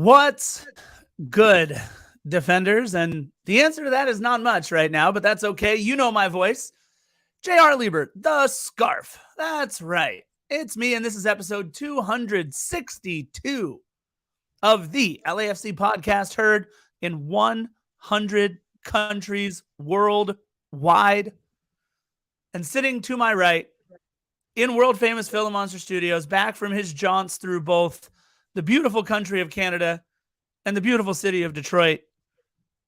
What's good, defenders? And the answer to that is not much right now, but that's okay. You know my voice. J.R. Liebert, the Scarf. That's right. It's me, and this is episode 262 of the LAFC podcast, heard in 100 countries worldwide. And sitting to my right, in world-famous Film Monster Studios, back from his jaunts through both the beautiful country of Canada and the beautiful city of Detroit,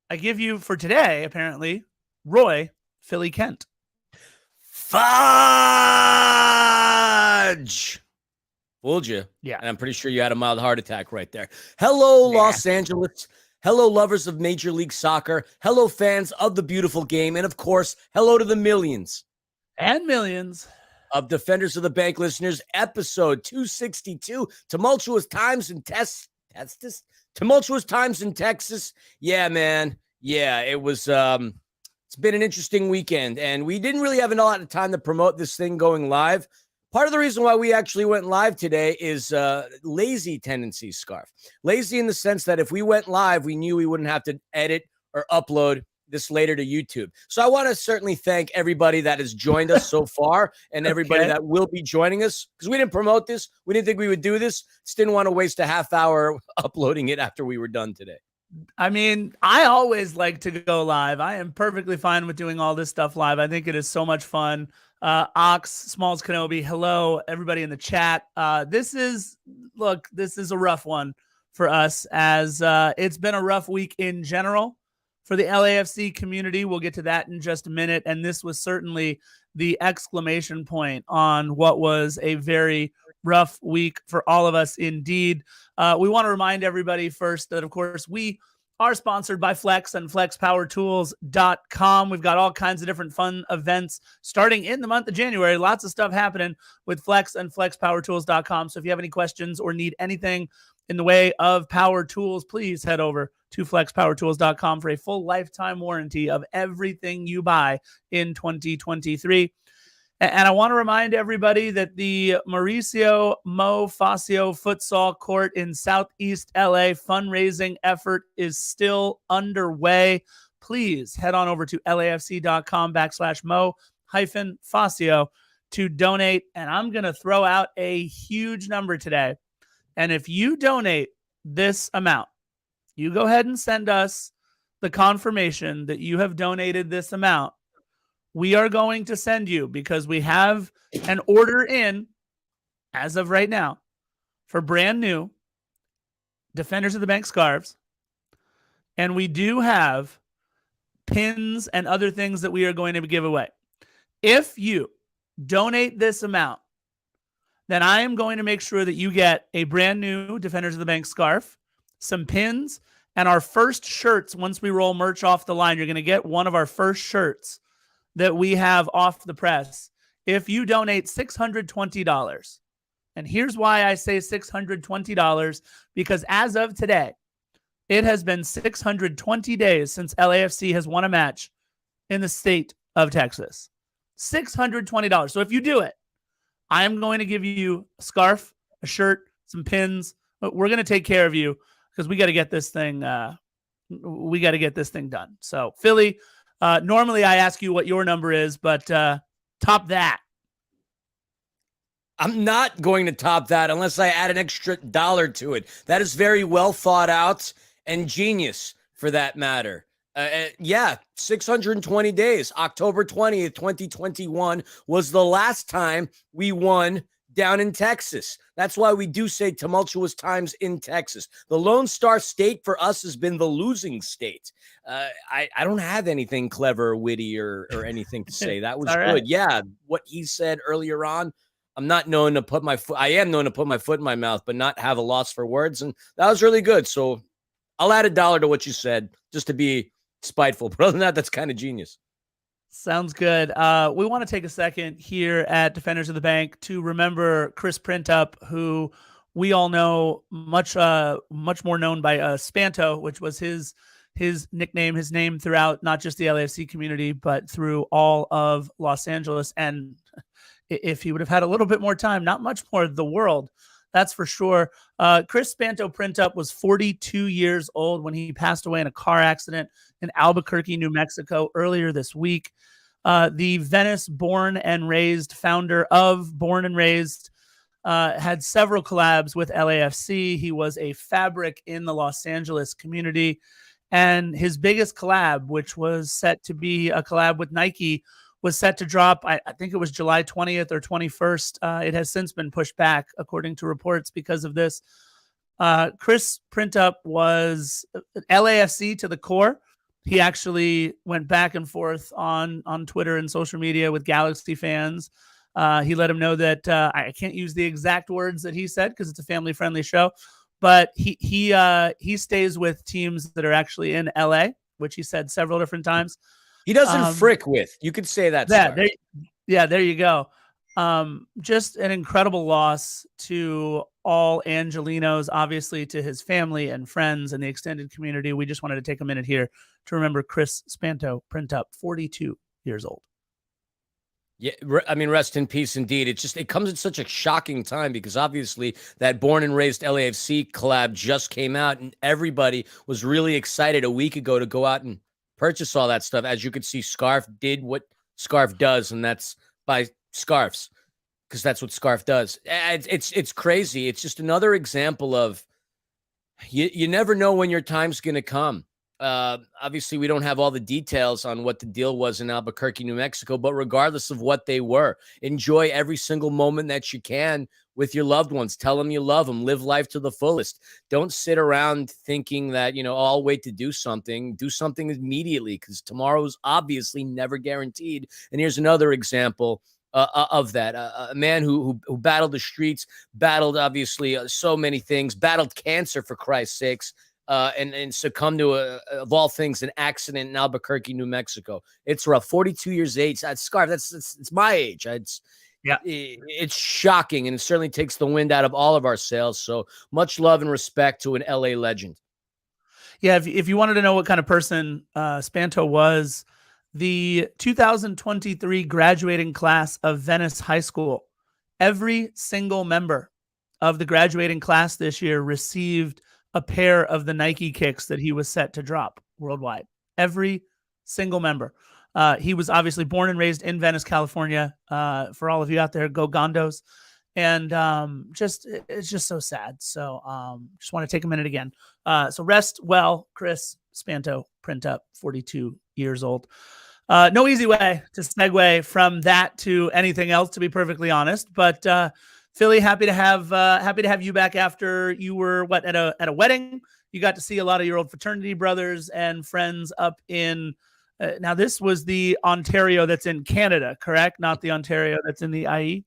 I give you, for today, apparently, Roy Philly Kent. Fudge! Fooled you. Yeah. And I'm pretty sure you had a mild heart attack right there. Hello, Los Angeles. Hello, lovers of Major League Soccer. Hello, fans of the beautiful game. And, of course, hello to the millions. And millions. Of Defenders of the Bank listeners, episode 262, Tumultuous Times in Tumultuous Times in Texas. Yeah, man. Yeah, it was, it's been an interesting weekend, and we didn't really have a lot of time to promote this thing going live. Part of the reason why we actually went live today is lazy tendencies, Scarf. Lazy in the sense that if we went live, we knew we wouldn't have to edit or upload this later to YouTube. So I want to certainly thank everybody that has joined us so far and everybody that will be joining us, because we didn't promote this. We didn't think we would do this. Just didn't want to waste a half hour uploading it after we were done today. I mean, I always like to go live. I am perfectly fine with doing all this stuff live. I think it is so much fun. Ox, Smalls Kenobi, hello, everybody in the chat. This is a rough one for us, as it's been a rough week in general for the LAFC community. We'll get to that in just a minute. And this was certainly the exclamation point on what was a very rough week for all of us indeed. We want to remind everybody first that, of course, we are sponsored by Flex and flexpowertools.com. We've got all kinds of different fun events starting in the month of January. Lots of stuff happening with Flex and flexpowertools.com. So if you have any questions or need anything in the way of power tools, please head over to flexpowertools.com for a full lifetime warranty of everything you buy in 2023. And I want to remind everybody that the Mauricio Mo Facio Futsal Court in Southeast LA fundraising effort is still underway. Please head on over to lafc.com/Mo-Facio to donate. And I'm going to throw out a huge number today. And if you donate this amount, you go ahead and send us the confirmation that you have donated this amount. We are going to send you, because we have an order in as of right now for brand new Defenders of the Bank scarves. And we do have pins and other things that we are going to give away. If you donate this amount, then I am going to make sure that you get a brand new Defenders of the Bank scarf, some pins, and our first shirts. Once we roll merch off the line, you're going to get one of our first shirts that we have off the press if you donate $620. And here's why I say $620, because as of today, it has been 620 days since LAFC has won a match in the state of Texas. $620. So if you do it, I am going to give you a scarf, a shirt, some pins. We're going to take care of you, because we got to get this thing done. So Philly, normally I ask you what your number is, but top that. I'm not going to top that unless I add an extra dollar to it. That is very well thought out and genius, for that matter. 620 days. October 20th, 2021 was the last time we won down in Texas. That's why we do say tumultuous times in Texas. The Lone Star State for us has been the losing state. I don't have anything clever or witty or anything to say. That was right. good. Yeah, what he said earlier on, I'm not known to put my foot. I am known to put my foot in my mouth, but not have a loss for words. And that was really good. So I'll add a dollar to what you said just to be spiteful. But other than that, that's kind of genius. Sounds good. We want to take a second here at Defenders of the Bank to remember Chris Printup, who we all know much more known by Spanto, which was his nickname, his name throughout not just the LAFC community, but through all of Los Angeles. And if he would have had a little bit more time, not much more, the world That's for sure. Chris Spanto Printup was 42 years old when he passed away in a car accident in Albuquerque, New Mexico, earlier this week. The Venice born and raised founder of Born and Raised had several collabs with LAFC. He was a fabric in the Los Angeles community. And his biggest collab, which was set to be a collab with Nike, was set to drop, I think it was July 20th or 21st. It has since been pushed back, according to reports, because of this. Chris Printup was LAFC to the core. He actually went back and forth on Twitter and social media with Galaxy fans. He let him know that I can't use the exact words that he said because it's a family-friendly show, but he stays with teams that are actually in LA, which he said several different times. He doesn't frick with. You could say that. There you go. Just an incredible loss to all Angelinos, obviously to his family and friends and the extended community. We just wanted to take a minute here to remember Chris Spanto Printup, 42 years old. Yeah, I mean, rest in peace indeed. It comes at such a shocking time because obviously that Born and Raised LAFC collab just came out and everybody was really excited a week ago to go out and purchase all that stuff. As you could see, Scarf did what Scarf does, and that's buy scarves because that's what Scarf does. It's crazy. It's just another example of you never know when your time's going to come. Obviously, we don't have all the details on what the deal was in Albuquerque, New Mexico, but regardless of what they were, enjoy every single moment that you can with your loved ones. Tell them you love them. Live life to the fullest. Don't sit around thinking that, I'll wait to do something. Do something immediately because tomorrow is obviously never guaranteed. And here's another example of that. A man who battled the streets, battled, obviously, so many things, battled cancer, for Christ's sakes, and succumbed to, of all things, an accident in Albuquerque, New Mexico. It's rough. 42 years age. That's Scarf. It's my age. It's shocking, and it certainly takes the wind out of all of our sails. So much love and respect to an LA legend. Yeah, if you wanted to know what kind of person Spanto was, the 2023 graduating class of Venice High School, every single member of the graduating class this year received a pair of the Nike kicks that he was set to drop worldwide. Every single member. He was obviously born and raised in Venice, California. For all of you out there, go Gondos. And it's just so sad. So just want to take a minute again. So rest well, Chris Spanto Printup, 42 years old. No easy way to segue from that to anything else, to be perfectly honest. But Philly, happy to have you back after you were at a wedding. You got to see a lot of your old fraternity brothers and friends up in. Now this was the Ontario that's in Canada, correct? Not the Ontario that's in the IE.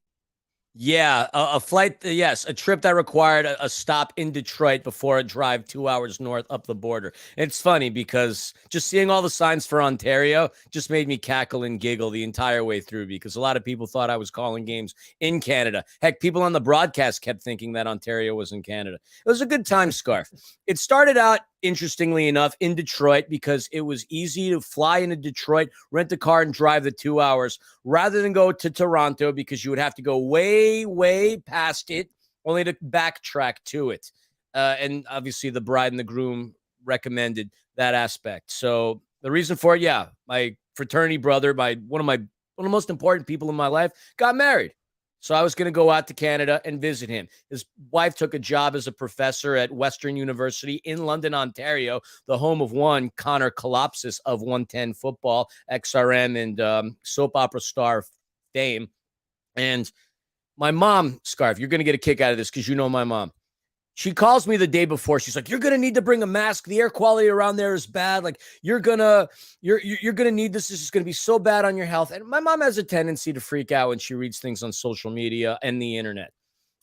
Yeah, a flight, yes, a trip that required a stop in Detroit before a drive 2 hours north up the border. It's funny because just seeing all the signs for Ontario just made me cackle and giggle the entire way through because a lot of people thought I was calling games in Canada. Heck, people on the broadcast kept thinking that Ontario was in Canada. It was a good time, Scarf. It started out, interestingly enough, in Detroit because it was easy to fly into Detroit, rent a car, and drive the 2 hours rather than go to Toronto because you would have to go way past it, only to backtrack to it. And obviously, the bride and the groom recommended that aspect. So the reason for it, yeah, my fraternity brother, one of the most important people in my life, got married. So I was going to go out to Canada and visit him. His wife took a job as a professor at Western University in London, Ontario, the home of one Connor Kalopsis of 110 football, XRM, and soap opera star fame. And my mom, Scarf, you're going to get a kick out of this because you know my mom. She calls me the day before. She's like, "You're gonna need to bring a mask. The air quality around there is bad. Like you're gonna need this. This is gonna be so bad on your health." And my mom has a tendency to freak out when she reads things on social media and the internet.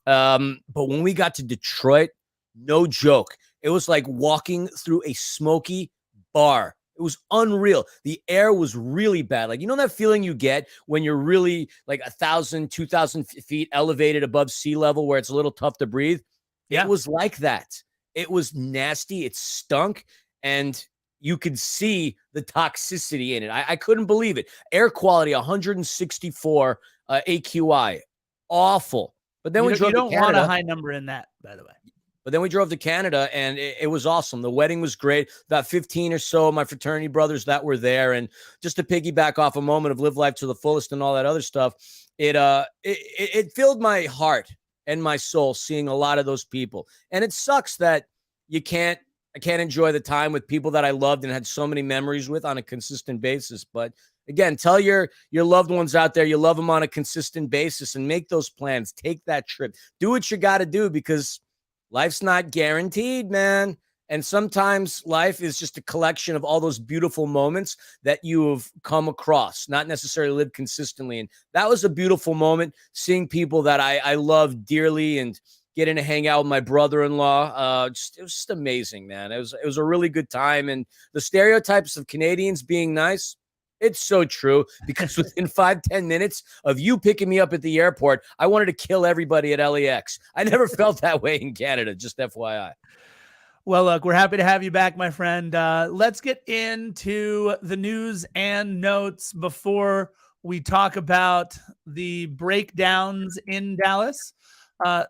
But when we got to Detroit, no joke, it was like walking through a smoky bar. It was unreal. The air was really bad. Like, you know that feeling you get when you're really like 1,000, 2,000 feet elevated above sea level where it's a little tough to breathe? Yeah. It was like that. It was nasty. It stunk. And you could see the toxicity in it. I couldn't believe it. Air quality, 164 AQI. Awful. But then You we drove to don't want a Canada. high number in that, by the way. But then we drove to Canada, and it was awesome. The wedding was great. About 15 or so of my fraternity brothers that were there. And just to piggyback off a moment of live life to the fullest and all that other stuff, it filled my heart and my soul seeing a lot of those people. And it sucks that I can't enjoy the time with people that I loved and had so many memories with on a consistent basis. But again, tell your loved ones out there you love them on a consistent basis and make those plans. Take that trip. Do what you got to do, because life's not guaranteed, man. And sometimes life is just a collection of all those beautiful moments that you have come across, not necessarily lived consistently. And that was a beautiful moment, seeing people that I love dearly and getting to hang out with my brother-in-law. It was just amazing, man. It was a really good time. And the stereotypes of Canadians being nice, it's so true, because within 5-10 minutes of you picking me up at the airport, I wanted to kill everybody at LAX. I never felt that way in Canada, just FYI. Well, look, we're happy to have you back, my friend. Let's get into the news and notes before we talk about the breakdowns in Dallas.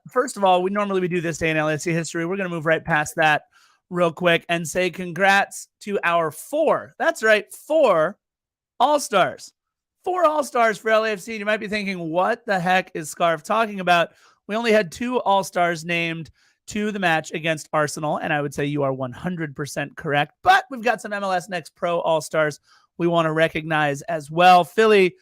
First of all, we do this day in LAFC history. We're going to move right past that real quick and say congrats to our 4 All-Stars. 4 All-Stars for LAFC. You might be thinking, what the heck is Scarf talking about? We only had 2 All-Stars named to the match against Arsenal, and I would say you are 100% correct. But we've got some MLS Next Pro All-Stars we want to recognize as well. Philly,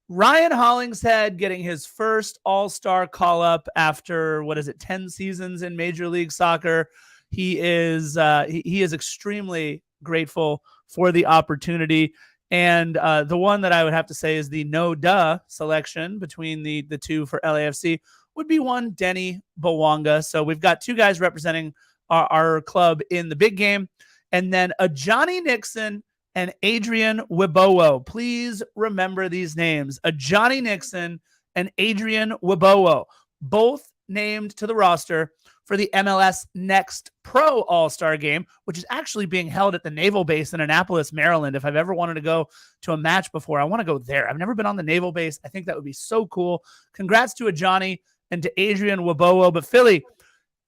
Ryan Hollingshead getting his first All-Star call-up after, 10 seasons in Major League Soccer. He is extremely grateful for the opportunity. And the one that I would have to say is the no-duh selection between the 2 for LAFC would be one Denny Bawanga. So we've got 2 guys representing our club in the big game. And then a Johnny Nixon and Adrian Wibowo. Please remember these names. A Johnny Nixon and Adrian Wibowo, both named to the roster for the MLS Next Pro All-Star Game, which is actually being held at the Naval Base in Annapolis, Maryland. If I've ever wanted to go to a match before, I want to go there. I've never been on the Naval Base. I think that would be so cool. Congrats to a Johnny and to Adrian Wibowo. But Philly,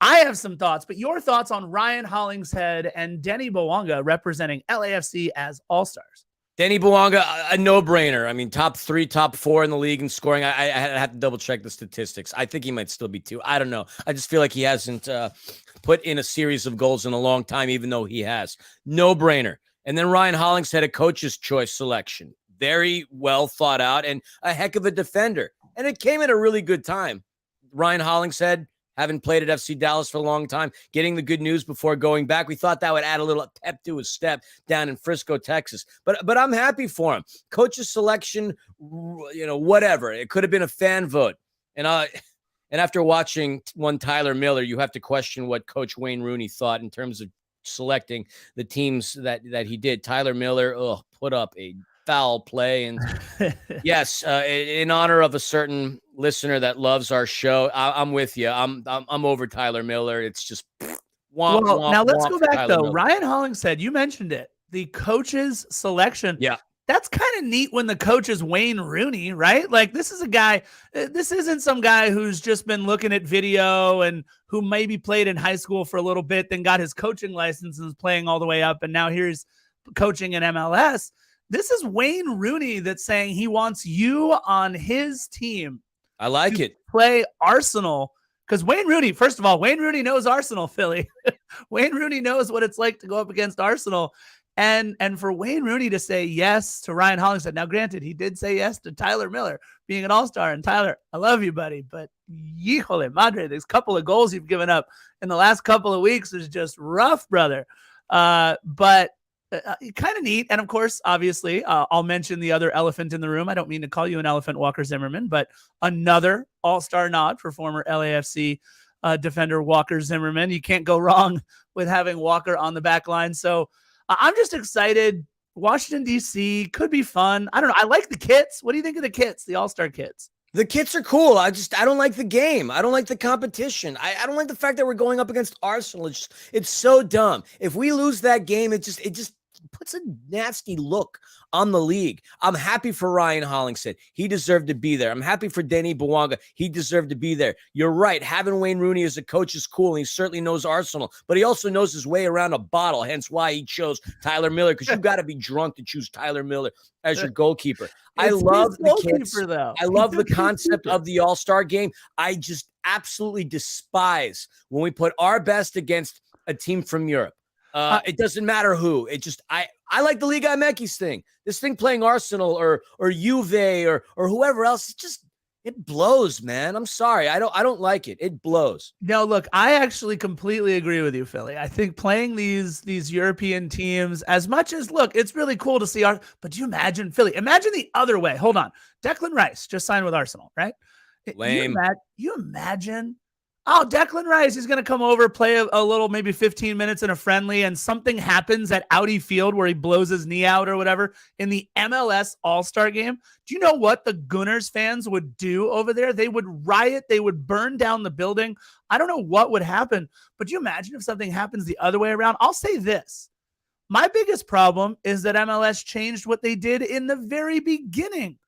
I have some thoughts, but your thoughts on Ryan Hollingshead and Denny Bawanga representing LAFC as All-Stars. Denny Bawanga, a no-brainer. I mean, top 3, top 4 in the league in scoring. I have to double-check the statistics. I think he might still be 2. I don't know. I just feel like he hasn't put in a series of goals in a long time, even though he has. No-brainer. And then Ryan Hollingshead, a coach's choice selection. Very well thought out and a heck of a defender. And it came at a really good time. Ryan Hollingshead, having played at FC Dallas for a long time, getting the good news before going back. We thought that would add a little pep to his step down in Frisco, Texas. But I'm happy for him. Coach's selection, whatever. It could have been a fan vote. And after watching one Tyler Miller, you have to question what Coach Wayne Rooney thought in terms of selecting the teams that he did. Tyler Miller, put up a foul play. And yes, in honor of a certain listener that loves our show, I'm with you. I'm over Tyler Miller. It's just now let's go back though. Miller. Ryan Hollingshead, you mentioned it. The coach's selection. Yeah. That's kind of neat when the coach is Wayne Rooney, right? Like, this is a guy, this isn't some guy who's just been looking at video and who maybe played in high school for a little bit, then got his coaching license and is playing all the way up. And now here's coaching in MLS. This is Wayne Rooney that's saying he wants you on his team. I like it. Play Arsenal. Because Wayne Rooney, first of all, Wayne Rooney knows Arsenal, Philly. Wayne Rooney knows what it's like to go up against Arsenal. And for Wayne Rooney to say yes to Ryan Hollingshead. Now, granted, he did say yes to Tyler Miller being an all-star. And Tyler, I love you, buddy. But híjole madre, these couple of goals you've given up in the last couple of weeks is just rough, brother. But kind of neat. And of course, obviously, I'll mention the other elephant in the room. I don't mean to call you an elephant, Walker Zimmerman, but another all-star nod for former LAFC defender Walker Zimmerman. You can't go wrong with having Walker on the back line. So I'm just excited. Washington, D.C. could be fun. I don't know. I like the kits. What do you think of the kits, the all-star kits? The kits are cool. I don't like the game. I don't like the competition. I don't like the fact that we're going up against Arsenal. It's so dumb. If we lose that game, it just puts a nasty look on the league. I'm happy for Ryan Hollingshead. He deserved to be there. I'm happy for Denis Bouanga. He deserved to be there. You're right. Having Wayne Rooney as a coach is cool, and he certainly knows Arsenal, but he also knows his way around a bottle, hence why he chose Tyler Miller, because you got to be drunk to choose Tyler Miller as your goalkeeper. I love the kids. Though. I love the concept of the All-Star game. I just absolutely despise when we put our best against a team from Europe. It doesn't matter who. It just I like the Liga MX thing. This thing playing Arsenal or Juve or whoever else, it blows, man. I'm sorry. I don't like it. It blows. No, look, I actually completely agree with you, Philly. I think playing these European teams, as much as, look, it's really cool to see but do you imagine, Philly? Imagine the other way. Hold on. Declan Rice just signed with Arsenal, right? Lame. You imagine? Oh, Declan Rice is going to come over, play a little, maybe 15 minutes in a friendly, and something happens at Audi Field where he blows his knee out or whatever in the MLS All-Star game. Do you know what the Gunners fans would do over there? They would riot. They would burn down the building. I don't know what would happen, but do you imagine if something happens the other way around? I'll say this. My biggest problem is that MLS changed what they did in the very beginning.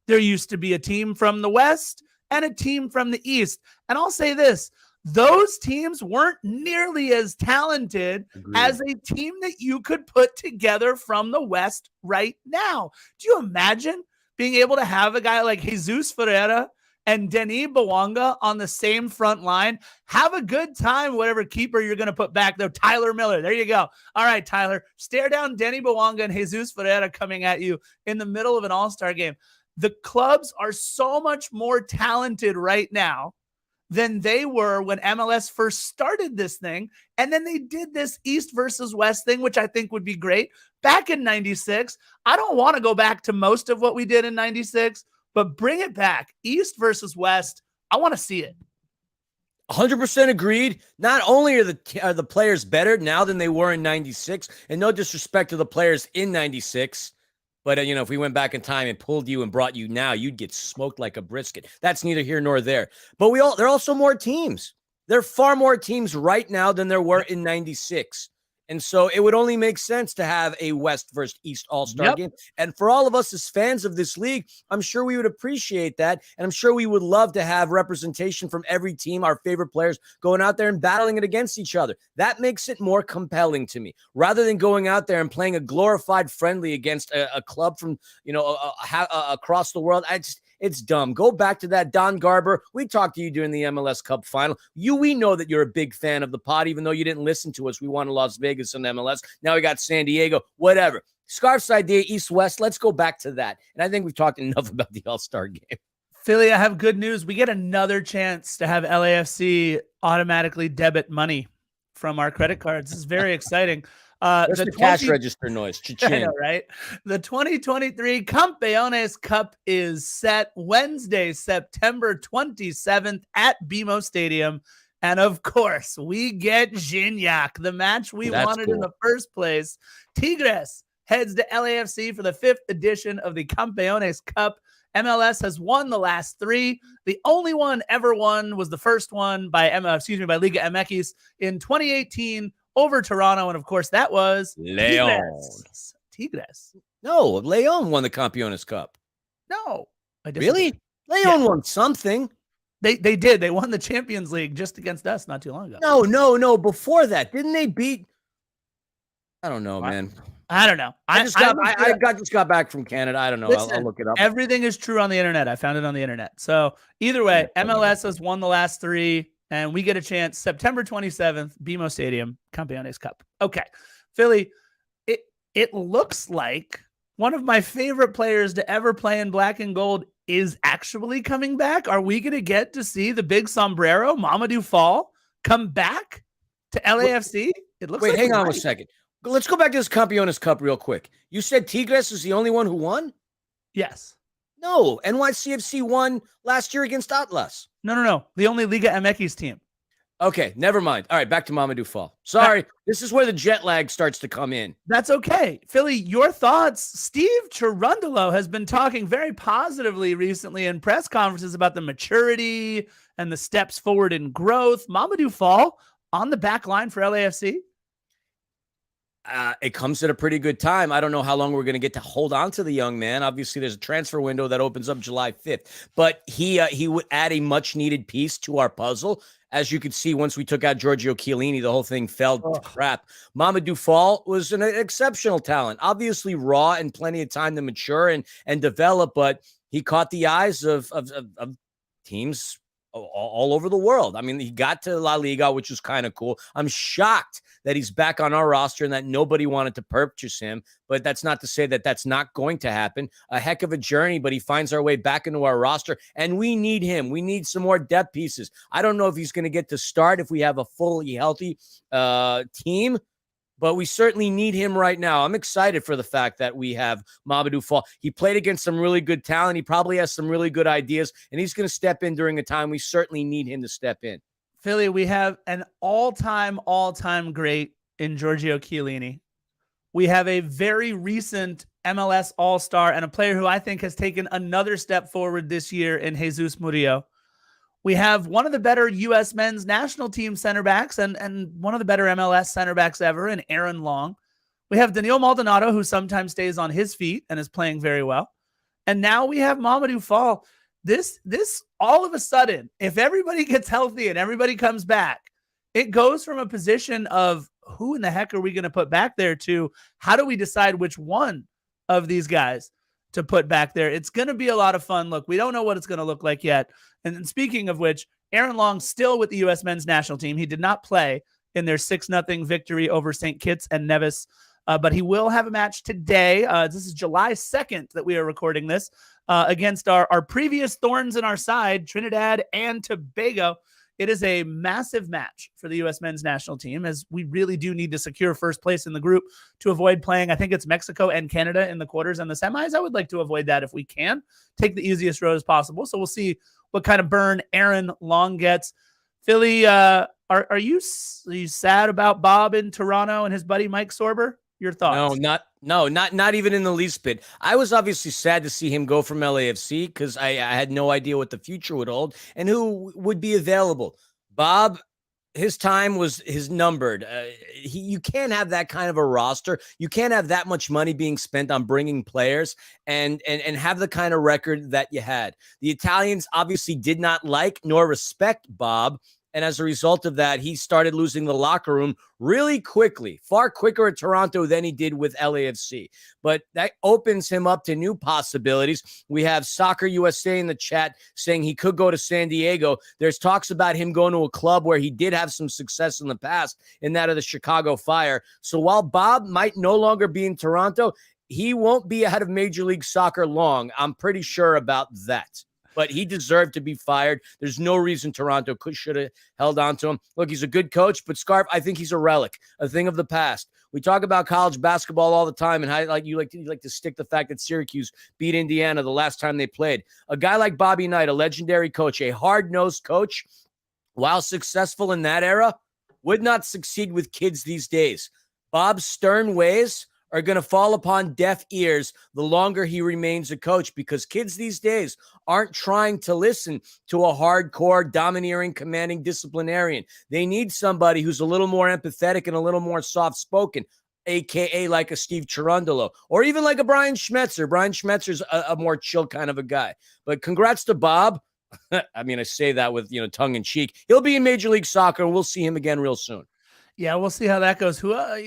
There used to be a team from the West and a team from the East. And I'll say this, those teams weren't nearly as talented as a team that you could put together from the West right now. Do you imagine being able to have a guy like Jesus Ferreira and Denis Bouanga on the same front line? Have a good time, whatever keeper you're going to put back there. Tyler Miller, there you go. All right, Tyler, stare down Denis Bouanga and Jesus Ferreira coming at you in the middle of an All-Star game. The clubs are so much more talented right now than they were when MLS first started this thing. And then they did this East versus West thing, which I think would be great. Back in 96, I don't want to go back to most of what we did in 96, but bring it back. East versus West. I want to see it. 100% agreed. Not only are the players better now than they were in 96, and no disrespect to the players in 96, but, if we went back in time and pulled you and brought you now, you'd get smoked like a brisket. That's neither here nor there. But there are also more teams. There are far more teams right now than there were in 96. And so it would only make sense to have a West versus East All-Star game. And for all of us as fans of this league, I'm sure we would appreciate that. And I'm sure we would love to have representation from every team, our favorite players, going out there and battling it against each other. That makes it more compelling to me, rather than going out there and playing a glorified friendly against a club from, across the world. It's dumb. Go back to that. Don Garber, we talked to you during the MLS Cup final. We know that you're a big fan of the pod, even though you didn't listen to us. We won in Las Vegas on MLS. Now we got San Diego, whatever. Scarf's idea, East-West, let's go back to that. And I think we've talked enough about the All-Star game. Philly, I have good news. We get another chance to have LAFC automatically debit money from our credit cards. This is very exciting. The cash register noise. I know, right? The 2023 Campeones Cup is set Wednesday, September 27th at BMO Stadium. And of course, we get Gignac, the match we wanted in the first place. Tigres heads to LAFC for the 5th edition of the Campeones Cup. MLS has won the last 3. The only one ever won was the first one by Liga MX in 2018 over Toronto, and of course that was Leon. Tigres. No, Leon won the Campeones Cup. No, really? Leon won something. They did. They won the Champions League just against us not too long ago. No. Before that, didn't they beat? I don't know, man. I don't know. I just got back from Canada. I don't know. Listen, I'll look it up. Everything is true on the internet. I found it on the internet. So either way, MLS has won the last 3. And we get a chance September 27th, BMO Stadium, Campeones Cup. Okay, Philly, it looks like one of my favorite players to ever play in black and gold is actually coming back. Are we going to get to see the big sombrero, Mamadou Fall, come back to LAFC? It looks. Wait, hang on a second. Let's go back to this Campeones Cup real quick. You said Tigres is the only one who won? Yes. No, NYCFC won last year against Atlas. No. The only Liga MX team. Okay, never mind. All right, back to Mamadou Fall. Sorry, this is where the jet lag starts to come in. That's okay. Philly, your thoughts? Steve Cherundolo has been talking very positively recently in press conferences about the maturity and the steps forward in growth. Mamadou Fall on the back line for LAFC? It comes at a pretty good time. I don't know how long we're going to get to hold on to the young man. Obviously, there's a transfer window that opens up July 5th, but he would add a much needed piece to our puzzle. As you could see, once we took out Giorgio Chiellini, the whole thing fell to crap. Mamadou Fall was an exceptional talent, obviously raw and plenty of time to mature and develop, but he caught the eyes of teams all over the world. I mean, he got to La Liga, which was kind of cool. I'm shocked that he's back on our roster and that nobody wanted to purchase him, but that's not to say that that's not going to happen. A heck of a journey, but he finds our way back into our roster, and we need him. We need some more depth pieces. I don't know if he's going to get to start if we have a fully healthy team, but we certainly need him right now. I'm excited for the fact that we have Mamadou Fall. He played against some really good talent. He probably has some really good ideas, and he's going to step in during a time we certainly need him to step in. Philly, we have an all-time great in Giorgio Chiellini. We have a very recent MLS All-Star and a player who I think has taken another step forward this year in Jesus Murillo. We have one of the better U.S. men's national team center backs and one of the better MLS center backs ever in Aaron Long. We have Daniil Maldonado, who sometimes stays on his feet and is playing very well. And now we have Mamadou Fall. This all of a sudden, if everybody gets healthy and everybody comes back, it goes from a position of who in the heck are we going to put back there to how do we decide which one of these guys to put back there? It's going to be a lot of fun. Look, we don't know what it's going to look like yet. And speaking of which, Aaron Long still with the U.S. men's national team. He did not play in their 6-0 victory over St. Kitts and Nevis, but he will have a match today. This is July 2nd that we are recording this against our previous thorns in our side, Trinidad and Tobago. It is a massive match for the U.S. men's national team, as we really do need to secure first place in the group to avoid playing, I think it's Mexico and Canada in the quarters and the semis. I would like to avoid that if we can. Take the easiest road as possible. So we'll see what kind of burn Aaron Long gets. Philly, are you sad about Bob in Toronto and his buddy Mike Sorber? Your thoughts? Not even in the least bit. I was obviously sad to see him go from LAFC because I had no idea what the future would hold and who would be available. Bob, his time was numbered. You can't have that kind of a roster. You can't have that much money being spent on bringing players and have the kind of record that you had. The Italians obviously did not like nor respect Bob. And as a result of that, he started losing the locker room really quickly, far quicker at Toronto than he did with LAFC. But that opens him up to new possibilities. We have Soccer USA in the chat saying he could go to San Diego. There's talks about him going to a club where he did have some success in the past, in that of the Chicago Fire. So while Bob might no longer be in Toronto, he won't be out of Major League Soccer long. I'm pretty sure about that. But he deserved to be fired. There's no reason Toronto should have held on to him. Look, he's a good coach, but Scarf, I think he's a relic, a thing of the past. We talk about college basketball all the time, and how you like to stick the fact that Syracuse beat Indiana the last time they played. A guy like Bobby Knight, a legendary coach, a hard-nosed coach, while successful in that era, would not succeed with kids these days. Bob's stern ways are going to fall upon deaf ears the longer he remains a coach, because kids these days aren't trying to listen to a hardcore, domineering, commanding disciplinarian. They need somebody who's a little more empathetic and a little more soft-spoken, a.k.a. like a Steve Cherundolo, or even like a Brian Schmetzer. Brian Schmetzer's a more chill kind of a guy. But congrats to Bob. I mean, I say that with, tongue in cheek. He'll be in Major League Soccer, and we'll see him again real soon. Yeah, we'll see how that goes.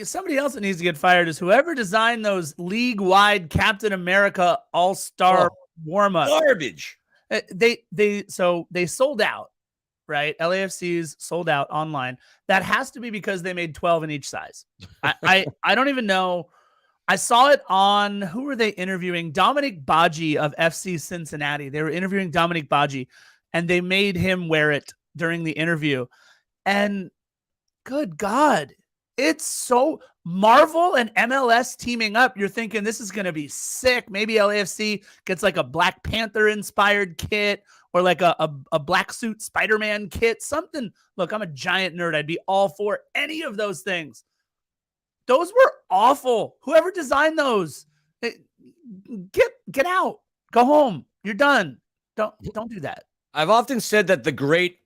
Somebody else that needs to get fired is whoever designed those league-wide Captain America All-Star warm-ups. Garbage. They sold out, right? LAFC's sold out online. That has to be because they made 12 in each size. I don't even know. I saw it on, who were they interviewing? Dominic Baggi of FC Cincinnati. They were interviewing Dominic Baggi, and they made him wear it during the interview. And good God, it's so Marvel and MLS teaming up. You're thinking this is going to be sick. Maybe LAFC gets like a Black Panther inspired kit or like a black suit Spider-Man kit, something. Look, I'm a giant nerd. I'd be all for any of those things. Those were awful. Whoever designed those, get out, go home. You're done. Don't do that. I've often said that the great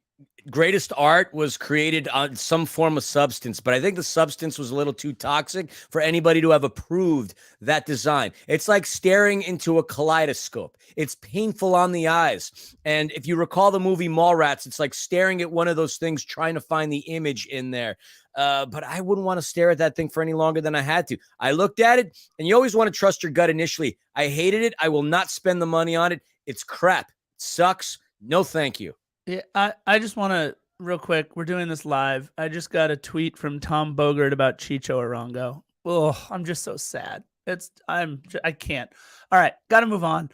greatest art was created on some form of substance, but I think the substance was a little too toxic for anybody to have approved that design. It's like staring into a kaleidoscope. It's painful on the eyes. And if you recall the movie Mallrats, it's like staring at one of those things, trying to find the image in there. But I wouldn't want to stare at that thing for any longer than I had to. I looked at it, and you always want to trust your gut initially. I hated it. I will not spend the money on it. It's crap. It sucks. No, thank you. Yeah, I just want to real quick. We're doing this live. I just got a tweet from Tom Bogert about Chicho Arango. Oh, I'm just so sad. I can't. All right, got to move on.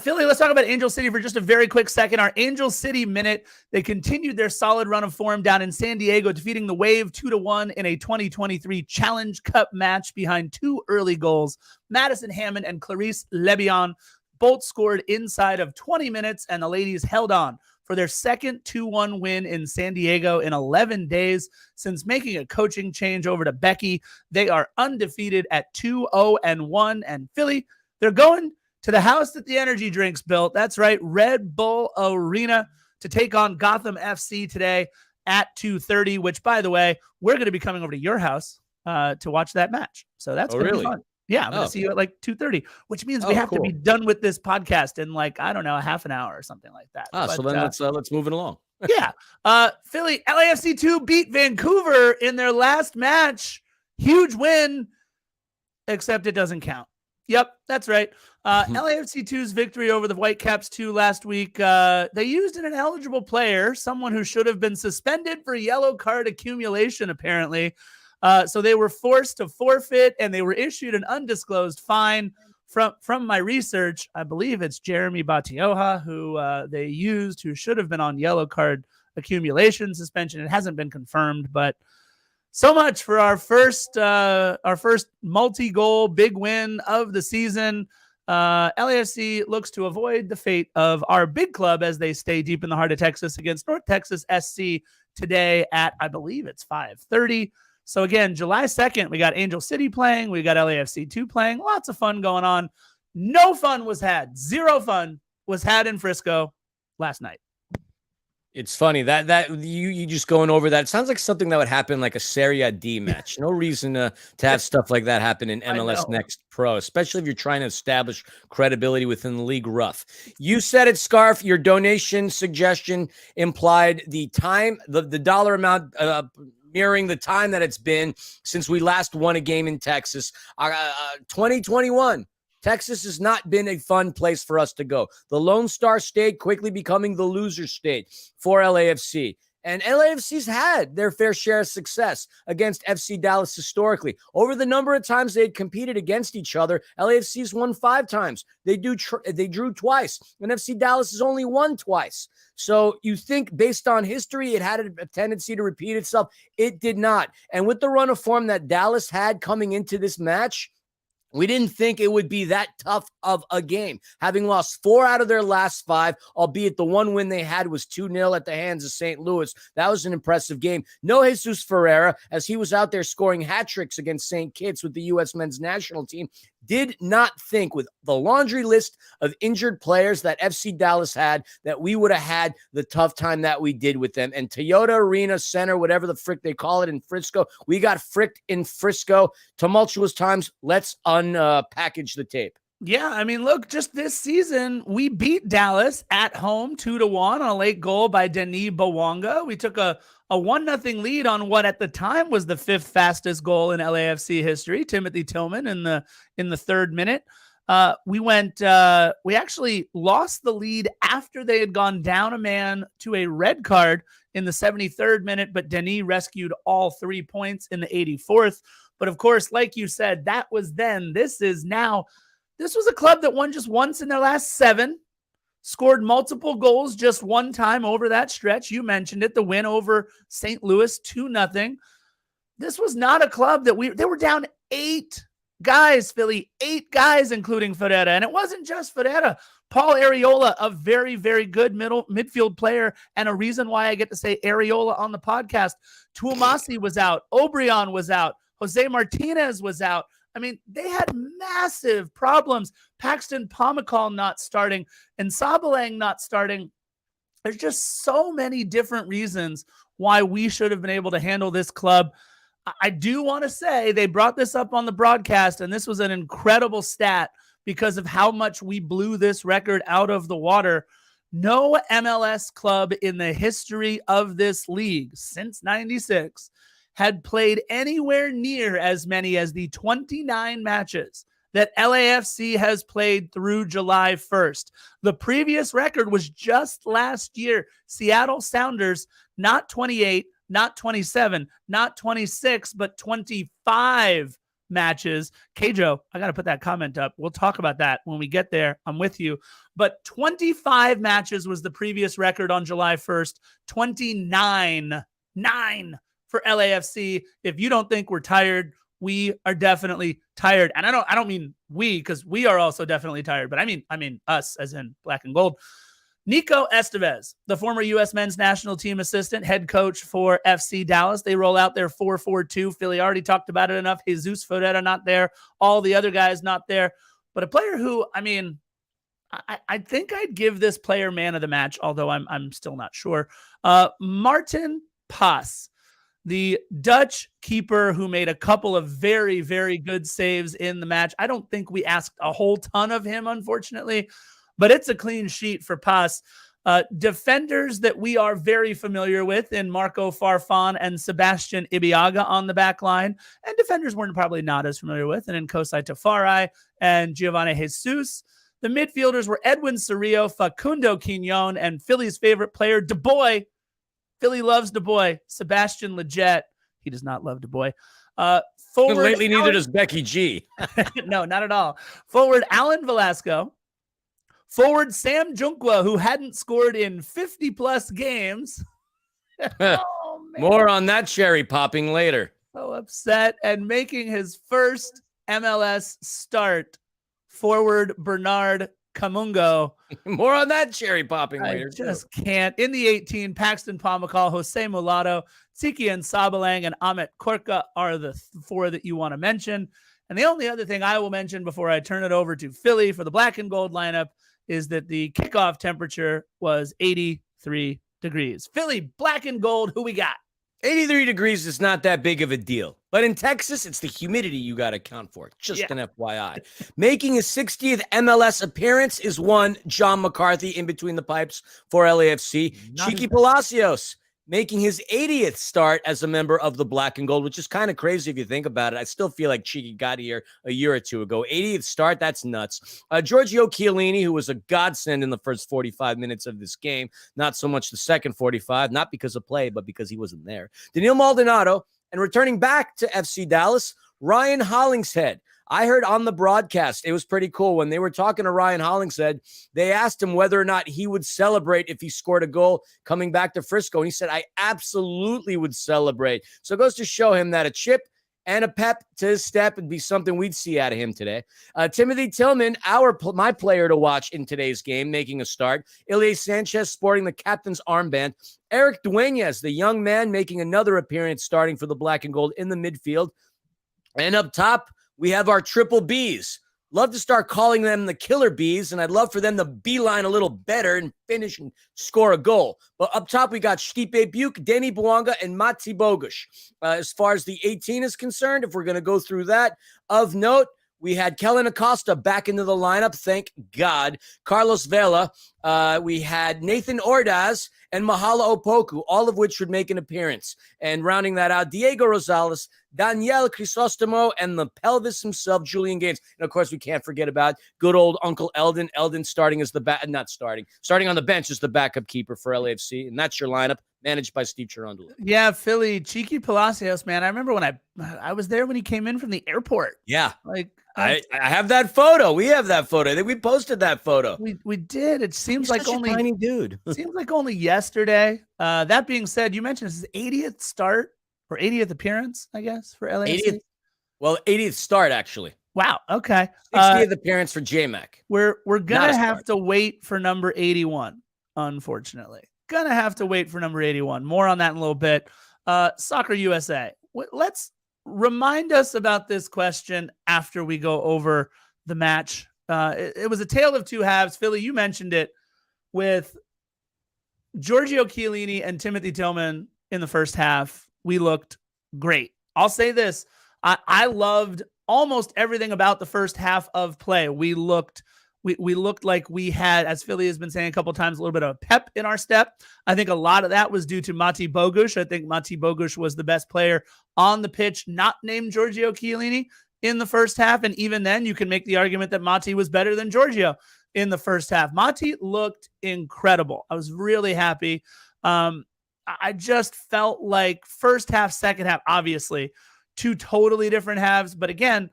Philly, let's talk about Angel City for just a very quick second. Our Angel City minute. They continued their solid run of form down in San Diego, defeating the Wave 2-1 in a 2023 Challenge Cup match behind 2 early goals. Madison Hammond and Clarice Lebion both scored inside of 20 minutes, and the ladies held on for their second 2-1 win in San Diego in 11 days. Since making a coaching change over to Becky, they are undefeated at 2-0-1. And Philly, they're going to the house that the energy drinks built. That's right, Red Bull Arena, to take on Gotham FC today at 2:30, which, by the way, we're going to be coming over to your house to watch that match. So that's going to be fun. Yeah, I'm going to see you at like 2:30, which means we have to be done with this podcast in like, I don't know, a half an hour or something like that. So then let's move it along. Yeah. Philly, LAFC 2 beat Vancouver in their last match. Huge win, except it doesn't count. Yep, that's right. LAFC 2's victory over the Whitecaps 2 last week. They used an ineligible player, someone who should have been suspended for yellow card accumulation, apparently. So they were forced to forfeit, and they were issued an undisclosed fine. From my research, I believe it's Jeremy Batioja who they used, who should have been on yellow card accumulation suspension. It hasn't been confirmed, but so much for our first multi-goal big win of the season. LAFC looks to avoid the fate of our big club as they stay deep in the heart of Texas against North Texas SC today at, I believe it's 5:30. So again, July 2nd, we got Angel City playing. We got LAFC 2 playing. Lots of fun going on. No fun was had. Zero fun was had in Frisco last night. It's funny that you just going over that. It sounds like something that would happen like a Serie D match. No reason to have stuff like that happen in MLS Next Pro, especially if you're trying to establish credibility within the league rough. You said it, Scarf. Your donation suggestion implied the time, the dollar amount, mirroring the time that it's been since we last won a game in Texas. 2021. Texas has not been a fun place for us to go. The Lone Star State quickly becoming the loser state for LAFC. And LAFC's had their fair share of success against FC Dallas historically. Over the number of times they'd competed against each other, LAFC's won 5 times. They drew twice, and FC Dallas has only won twice. So you think based on history, it had a tendency to repeat itself. It did not. And with the run of form that Dallas had coming into this match, we didn't think it would be that tough of a game. Having lost 4 out of their last 5, albeit the one win they had was 2-0 at the hands of St. Louis. That was an impressive game. No Jesus Ferreira, as he was out there scoring hat tricks against St. Kitts with the U.S. men's national team. Did not think with the laundry list of injured players that FC Dallas had that we would have had the tough time that we did with them. And Toyota Arena Center, whatever the frick they call it in Frisco, we got fricked in Frisco. Tumultuous times. Let's unpackage the tape. Yeah, I mean, look, just this season, we beat Dallas at home 2-1 on a late goal by Denis Bouanga. We took a 1-0 lead on what at the time was the 5th fastest goal in LAFC history, Timothy Tillman in the 3rd minute. We actually lost the lead after they had gone down a man to a red card in the 73rd minute, but Denis rescued all 3 points in the 84th. But of course, like you said, that was then. This is now. This was a club that won just once in their last 7, scored multiple goals just one time over that stretch. You mentioned it, the win over St. Louis 2-0. This was not a club that they were down 8 guys, Philly, 8 guys, including Ferreira. And it wasn't just Ferreira. Paul Arriola, a very, very good midfield player, and a reason why I get to say Arriola on the podcast. Tuamasi was out. Obrian was out. Jose Martinez was out. I mean, they had massive problems. Paxton Pomacall not starting and Sabalang not starting. There's just so many different reasons why we should have been able to handle this club. I do want to say they brought this up on the broadcast, and this was an incredible stat because of how much we blew this record out of the water. No MLS club in the history of this league since 96 had played anywhere near as many as the 29 matches that LAFC has played through July 1st. The previous record was just last year. Seattle Sounders, not 28, not 27, not 26, but 25 matches. Kjo, I got to put that comment up. We'll talk about that when we get there. I'm with you. But 25 matches was the previous record on July 1st. 29 for LAFC. If you don't think we're tired, we are definitely tired. And I don't mean we, because we are also definitely tired, but I mean us, as in black and gold. Nico Estevez, the former U.S. men's national team assistant, head coach for FC Dallas. They roll out their 4-4-2. Philly already talked about it enough. Jesus Ferreira not there. All the other guys not there. But a player who, I think I'd give this player man of the match, although I'm still not sure. Martin Pas, the Dutch keeper who made a couple of very, very good saves in the match. I don't think we asked a whole ton of him, unfortunately, but it's a clean sheet for Pas. Defenders that we are very familiar with in Marco Farfan and Sebastian Ibiaga on the back line, and defenders we're probably not as familiar with, and in Kosai Tafari and Giovanni Jesus. The midfielders were Edwin Cerrillo, Facundo Quignon, and Philly's favorite player, Du Bois. Philly loves Du Bois. Sebastian Lletget. He does not love Du Bois. Forward lately, neither does Becky G. No, not at all. Forward Alan Velasco. Forward Sam Junkwa, who hadn't scored in 50-plus games. Oh, man. More on that cherry popping later. So upset. And making his first MLS start, forward Bernard Kamungo. More on that cherry popping later. I just can't. In the 18, Paxton Pomacall, Jose Mulatto, Tiki and Sabalang, and Amit Korka are the four that you want to mention. And the only other thing I will mention before I turn it over to Philly for the black and gold lineup is that the kickoff temperature was 83 degrees. Philly, black and gold, who we got? 83 degrees is not that big of a deal. But in Texas, it's the humidity you got to account for. Just an FYI. Making his 60th MLS appearance is one John McCarthy in between the pipes for LAFC. Cheeky Palacios making his 80th start as a member of the Black and Gold, which is kind of crazy if you think about it. I still feel like Cheeky got here a year or two ago. 80th start, that's nuts. Giorgio Chiellini, who was a godsend in the first 45 minutes of this game, not so much the second 45, not because of play, but because he wasn't there. Daniil Maldonado, and returning back to FC Dallas, Ryan Hollingshead. I heard on the broadcast, it was pretty cool. When they were talking to Ryan Hollingshead, they asked him whether or not he would celebrate if he scored a goal coming back to Frisco. And he said, I absolutely would celebrate. So it goes to show him that a chip and a pep to his step would be something we'd see out of him today. Timothy Tillman, my player to watch in today's game, making a start. Ilya Sanchez sporting the captain's armband. Eric Dueñas, the young man, making another appearance starting for the Black and Gold in the midfield. And up top, we have our triple Bs. Love to start calling them the killer bees, and I'd love for them to beeline a little better and finish and score a goal. But up top, we got Stipe Buke, Denny Bouanga, and Matsi Bogusz. As far as the 18 is concerned, if we're going to go through that, of note, we had Kellen Acosta back into the lineup, thank God. Carlos Vela. We had Nathan Ordaz and Mahala Opoku, all of which would make an appearance. And rounding that out, Diego Rosales, Daniel Crisostomo, and the pelvis himself, Julian Gaines. And, of course, we can't forget about good old Uncle Eldon. Eldon starting as starting on the bench as the backup keeper for LAFC. And that's your lineup, managed by Steve Cherundolo. Yeah, Philly, Cheeky Palacios, man. I remember when I was there when he came in from the airport. Yeah. I have that photo. We have that photo. I think we posted that photo. We did. It seems He's like such only a tiny dude. seems like only yesterday. That being said, you mentioned his 80th start or 80th appearance, I guess, for LAFC. 80th start, actually. Wow. Okay. 60th appearance for J-Mac. We're gonna have to wait for number 81, unfortunately. Gonna have to wait for number 81. More on that in a little bit. Soccer USA. Let's remind us about this question after we go over the match. It was a tale of two halves. Philly, you mentioned it with Giorgio Chiellini and Timothy Tillman in the first half, we looked great. I'll say this. I loved almost everything about the first half of play. We looked like we had, as Philly has been saying a couple times, a little bit of pep in our step. I think a lot of that was due to Mati Bogusz. I think Mati Bogusz was the best player on the pitch, not named Giorgio Chiellini in the first half. And even then, you can make the argument that Mati was better than Giorgio in the first half. Mati looked incredible. I was really happy. I just felt like first half, second half, obviously, two totally different halves. But again,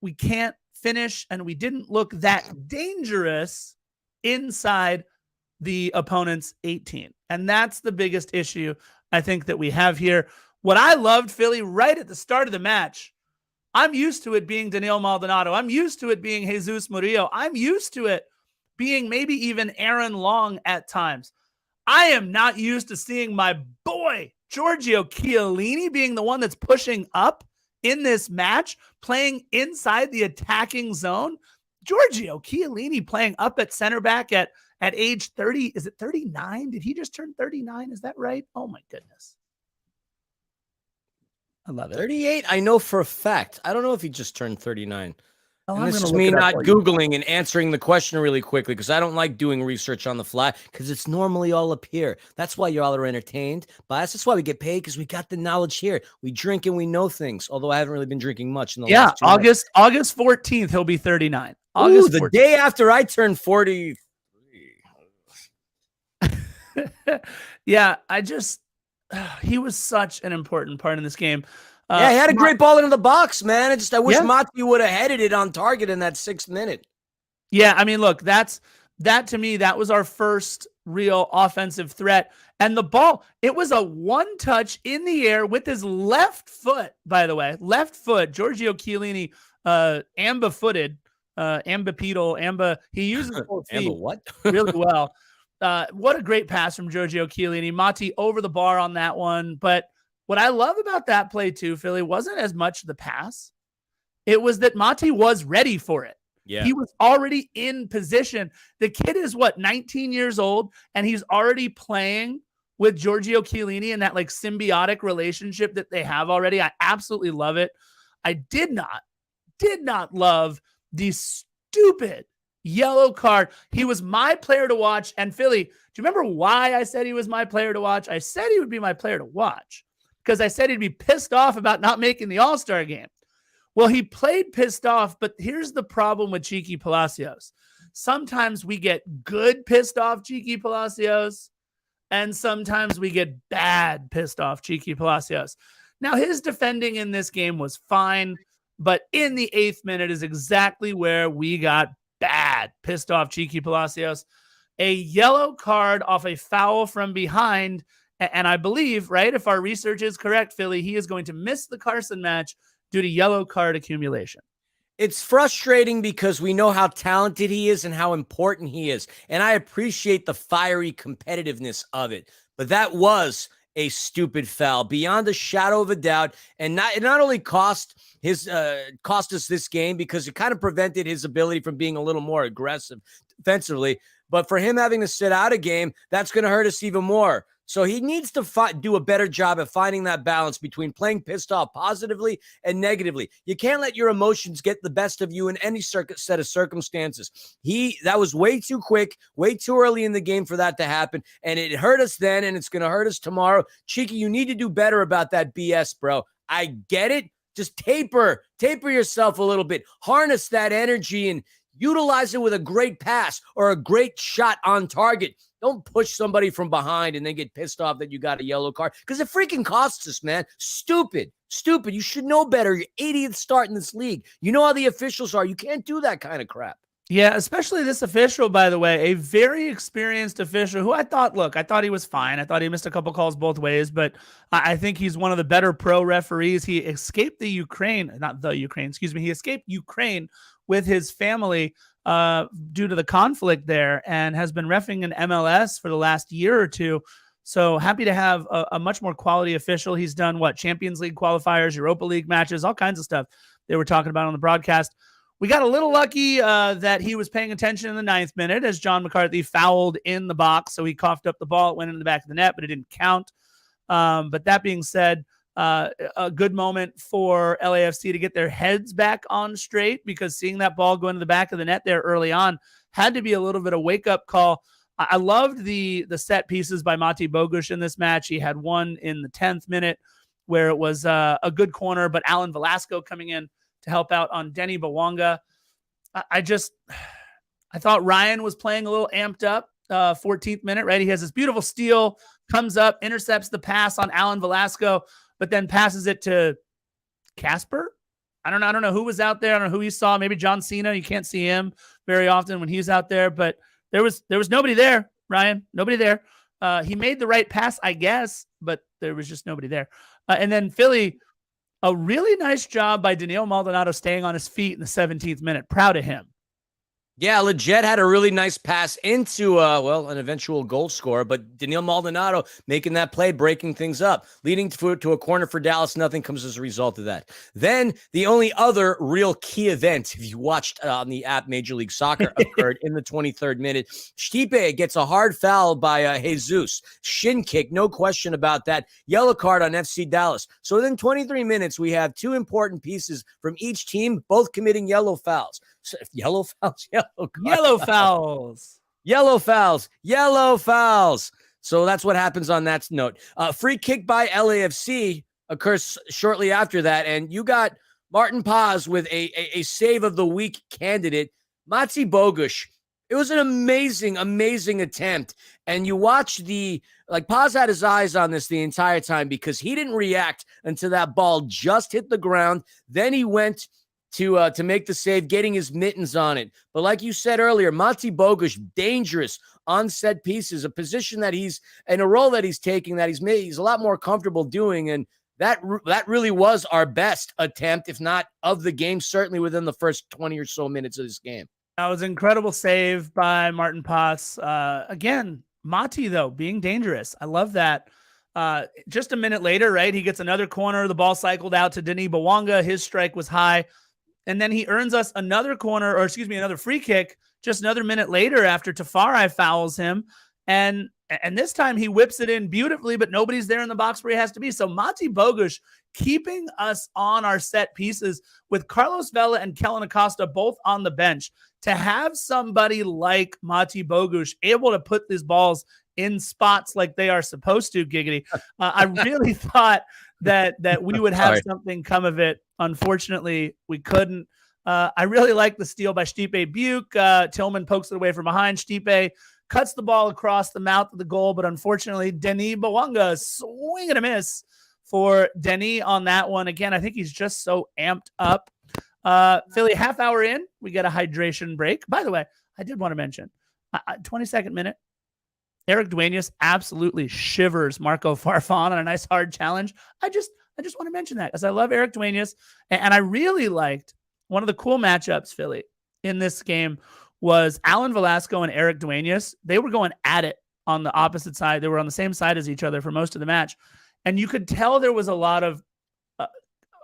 we can't finish, and we didn't look that dangerous inside the opponent's 18. And that's the biggest issue I think that we have here. What I loved, Philly, right at the start of the match, I'm used to it being Daniil Maldonado. I'm used to it being Jesus Murillo. I'm used to it being maybe even Aaron Long at times. I am not used to seeing my boy, Giorgio Chiellini, being the one that's pushing up in this match, playing inside the attacking zone. Giorgio Chiellini playing up at center back at age 30. Is it 39? Did he just turn 39? Is that right? Oh, my goodness. I love it. 38, I know for a fact. I don't know if he just turned 39. Oh, and this is me not Googling and answering the question really quickly because I don't like doing research on the fly because it's normally all up here. That's why you all are entertained by us. That's why we get paid because we got the knowledge here. We drink and we know things, although I haven't really been drinking much in the last 2 months. August 14th, he'll be 39. Ooh, the 14th. Day after I turned 40. Yeah, he was such an important part in this game. Yeah, he had a great ball into the box, man. I wish Mati would have headed it on target in that 6th minute. Yeah, I mean, look, that to me, that was our first real offensive threat. And the ball, it was a one touch in the air with his left foot, by the way. Left foot, Giorgio Chiellini, ambifooted, ambipedal, he uses both feet really well. What a great pass from Giorgio Chiellini. Mati over the bar on that one, but what I love about that play too, Philly, wasn't as much the pass. It was that Mati was ready for it. Yeah. He was already in position. The kid is 19 years old, and he's already playing with Giorgio Chiellini in that like symbiotic relationship that they have already. I absolutely love it. I did not love the stupid yellow card. He was my player to watch. And Philly, do you remember why I said he was my player to watch? I said he would be my player to watch because I said he'd be pissed off about not making the All-Star game. Well, he played pissed off, but here's the problem with Cheeky Palacios. Sometimes we get good pissed off Cheeky Palacios, and sometimes we get bad pissed off Cheeky Palacios. Now, his defending in this game was fine, but in the 8th minute is exactly where we got bad pissed off Cheeky Palacios. A yellow card off a foul from behind. And I believe, right, if our research is correct, Philly, he is going to miss the Carson match due to yellow card accumulation. It's frustrating because we know how talented he is and how important he is. And I appreciate the fiery competitiveness of it. But that was a stupid foul beyond a shadow of a doubt. And it not only cost us this game because it kind of prevented his ability from being a little more aggressive defensively, but for him having to sit out a game, that's going to hurt us even more. So he needs to do a better job at finding that balance between playing pissed off positively and negatively. You can't let your emotions get the best of you in any set of circumstances. That was way too quick, way too early in the game for that to happen, and it hurt us then, and it's going to hurt us tomorrow. Cheeky, you need to do better about that BS, bro. I get it. Just taper yourself a little bit. Harness that energy and utilize it with a great pass or a great shot on target. Don't push somebody from behind and then get pissed off that you got a yellow card because it freaking costs us, man. Stupid. You should know better. You're 80th start in this league. You know how the officials are. You can't do that kind of crap. Yeah, especially this official, by the way, a very experienced official who I thought he was fine. I thought he missed a couple calls both ways, but I think he's one of the better pro referees. He escaped he escaped Ukraine with his family due to the conflict there and has been reffing in MLS for the last year or two. So happy to have a much more quality official. He's done Champions League qualifiers, Europa League matches, all kinds of stuff they were talking about on the broadcast. We got a little lucky that he was paying attention in the 9th minute as John McCarthy fouled in the box. So he coughed up the ball. It went in the back of the net, but it didn't count. But that being said, a good moment for LAFC to get their heads back on straight, because seeing that ball go into the back of the net there early on had to be a little bit of wake-up call. I loved the set pieces by Mate Bogusz in this match. He had one in the 10th minute where it was a good corner, but Alan Velasco coming in to help out on Denny Bawanga. I thought Ryan was playing a little amped up. 14th minute, right? He has this beautiful steal, comes up, intercepts the pass on Alan Velasco, but then passes it to Casper. I don't know who was out there. I don't know who he saw. Maybe John Cena. You can't see him very often when he's out there, but there was nobody there, Ryan. Nobody there. He made the right pass, I guess, but there was just nobody there. And then Philly, a really nice job by Danilo Maldonado staying on his feet in the 17th minute. Proud of him. Yeah, Leggett had a really nice pass into, an eventual goal scorer, but Danilo Maldonado making that play, breaking things up, leading to a corner for Dallas. Nothing comes as a result of that. Then the only other real key event, if you watched on the app Major League Soccer, occurred in the 23rd minute. Stipe gets a hard foul by Jesus. Shin kick, no question about that. Yellow card on FC Dallas. So within 23 minutes, we have two important pieces from each team, both committing yellow fouls. Yellow fouls, yellow fouls. So that's what happens on that note. Free kick by LAFC occurs shortly after that, and you got Martin Paz with a save of the week candidate, Mate Bogusz. It was an amazing attempt, and you watch Paz had his eyes on this the entire time because he didn't react until that ball just hit the ground. Then he went to make the save, getting his mittens on it. But like you said earlier, Mate Bogusz, dangerous on set pieces, a position that he's in a role that he's taking that he's a lot more comfortable doing. And that really was our best attempt, if not of the game, certainly within the first 20 or so minutes of this game. That was an incredible save by Martin Paz. Again, Mate, though, being dangerous. I love that. Just a minute later, right, he gets another corner. The ball cycled out to Denis Bawanga. His strike was high. And then he earns us another free kick just another minute later after Tafari fouls him. And this time he whips it in beautifully, but nobody's there in the box where he has to be. So Mate Bogusz keeping us on our set pieces with Carlos Vela and Kellen Acosta both on the bench. To have somebody like Mate Bogusz able to put these balls in spots like they are supposed to, Giggity. I really thought that we would have something come of it. Unfortunately, we couldn't. I really like the steal by Stipe Buke. Tillman pokes it away from behind. Stipe cuts the ball across the mouth of the goal, but unfortunately, Denis Bawanga swing and a miss for Denis on that one. Again, I think he's just so amped up. Philly, half hour in, we get a hydration break. By the way, I did want to mention, 22nd minute, Eric Duenas absolutely shivers Marco Farfan on a nice hard challenge. I just want to mention that because I love Eric Duenas, and I really liked one of the cool matchups, Philly, in this game was Alan Velasco and Eric Duenas. They were going at it on the opposite side. They were on the same side as each other for most of the match, and you could tell there was a lot of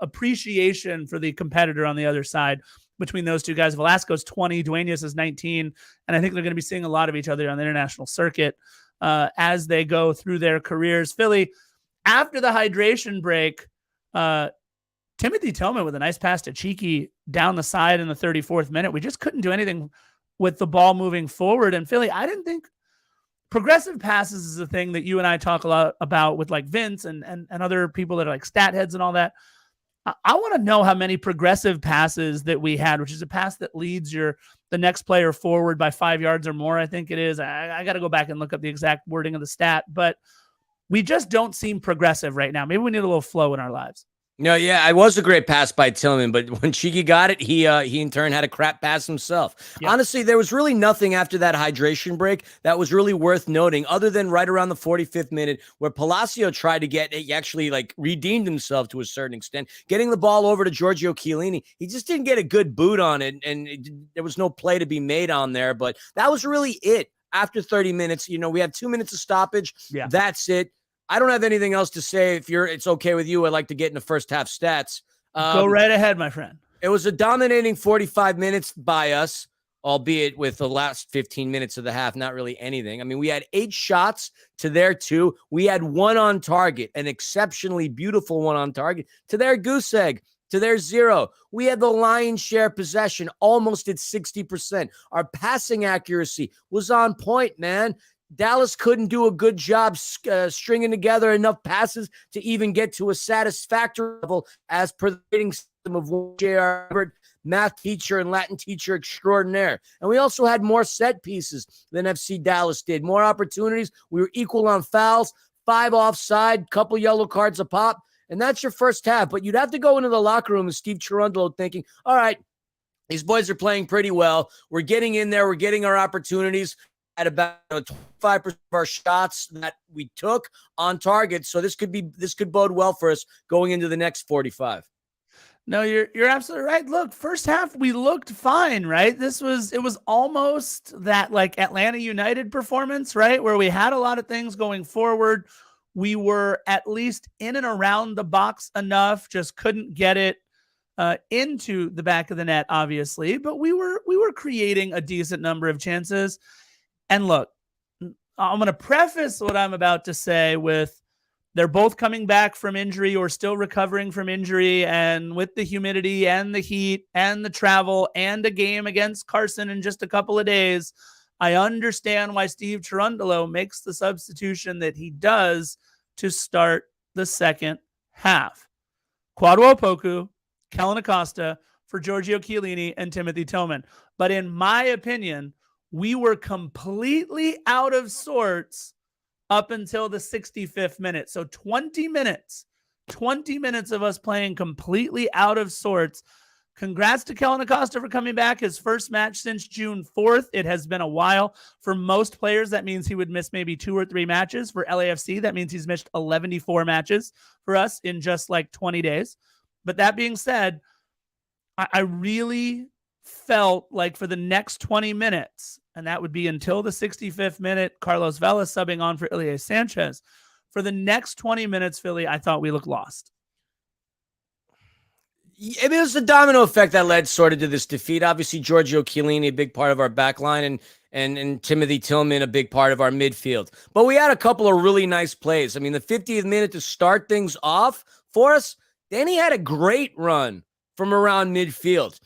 appreciation for the competitor on the other side between those two guys. Velasco's 20, Duenas is 19, and I think they're going to be seeing a lot of each other on the international circuit as they go through their careers. Philly, after the hydration break, Timothy Tillman with a nice pass to Cheeky down the side in the 34th minute. We just couldn't do anything with the ball moving forward. And Philly, I didn't think progressive passes is a thing that you and I talk a lot about with like Vince and other people that are like stat heads and all that. I want to know how many progressive passes that we had, which is a pass that leads the next player forward by 5 yards or more. I think it is. I got to go back and look up the exact wording of the stat, but we just don't seem progressive right now. Maybe we need a little flow in our lives. No, yeah, it was a great pass by Tillman, but when Cheeky got it, he in turn had a crap pass himself. Yep. Honestly, there was really nothing after that hydration break that was really worth noting, other than right around the 45th minute where Palacio tried to he actually like redeemed himself to a certain extent, getting the ball over to Giorgio Chiellini. He just didn't get a good boot on it, and there was no play to be made on there, but that was really it. After 30 minutes, we have 2 minutes of stoppage. Yeah. That's it. I don't have anything else to say. If it's okay with you, I'd like to get into first half stats. Go right ahead, my friend. It was a dominating 45 minutes by us, albeit with the last 15 minutes of the half, not really anything. I mean, we had 8 shots to their 2. We had 1 on target, an exceptionally beautiful 1 on target, to their goose egg, to their 0. We had the lion's share possession, almost at 60%. Our passing accuracy was on point, man. Dallas couldn't do a good job stringing together enough passes to even get to a satisfactory level as per the rating system of J.R. Herbert, math teacher and Latin teacher extraordinaire. And we also had more set pieces than FC Dallas did. More opportunities. We were equal on fouls, 5 offside, couple yellow cards a pop. And that's your first half. But you'd have to go into the locker room with Steve Cherundolo thinking, all right, these boys are playing pretty well. We're getting in there. We're getting our opportunities at about 25% of our shots that we took on target. So this could bode well for us going into the next 45. No, you're absolutely right. Look, first half we looked fine, right? It was almost that like Atlanta United performance, right? Where we had a lot of things going forward. We were at least in and around the box enough, just couldn't get it into the back of the net, obviously. But we were creating a decent number of chances. And look, I'm going to preface what I'm about to say with they're both coming back from injury or still recovering from injury. And with the humidity and the heat and the travel and a game against Carson in just a couple of days, I understand why Steve Cherundolo makes the substitution that he does to start the second half. Kwadwo Opoku, Kellen Acosta for Giorgio Chiellini and Timothy Tillman. But in my opinion, we were completely out of sorts up until the 65th minute. So 20 minutes of us playing completely out of sorts. Congrats to Kellen Acosta for coming back. His first match since June 4th. It has been a while. For most players, that means he would miss maybe 2 or 3 matches. For LAFC, that means he's missed 114 matches for us in just like 20 days. But that being said, I really felt like for the next 20 minutes, and that would be until the 65th minute, Carlos Vela subbing on for Ilie Sanchez. For the next 20 minutes, Philly, I thought we looked lost. I mean, it was the domino effect that led sort of to this defeat. Obviously, Giorgio Chiellini, a big part of our back line, and Timothy Tillman, a big part of our midfield. But we had a couple of really nice plays. I mean, the 50th minute to start things off for us, then he had a great run from around midfield.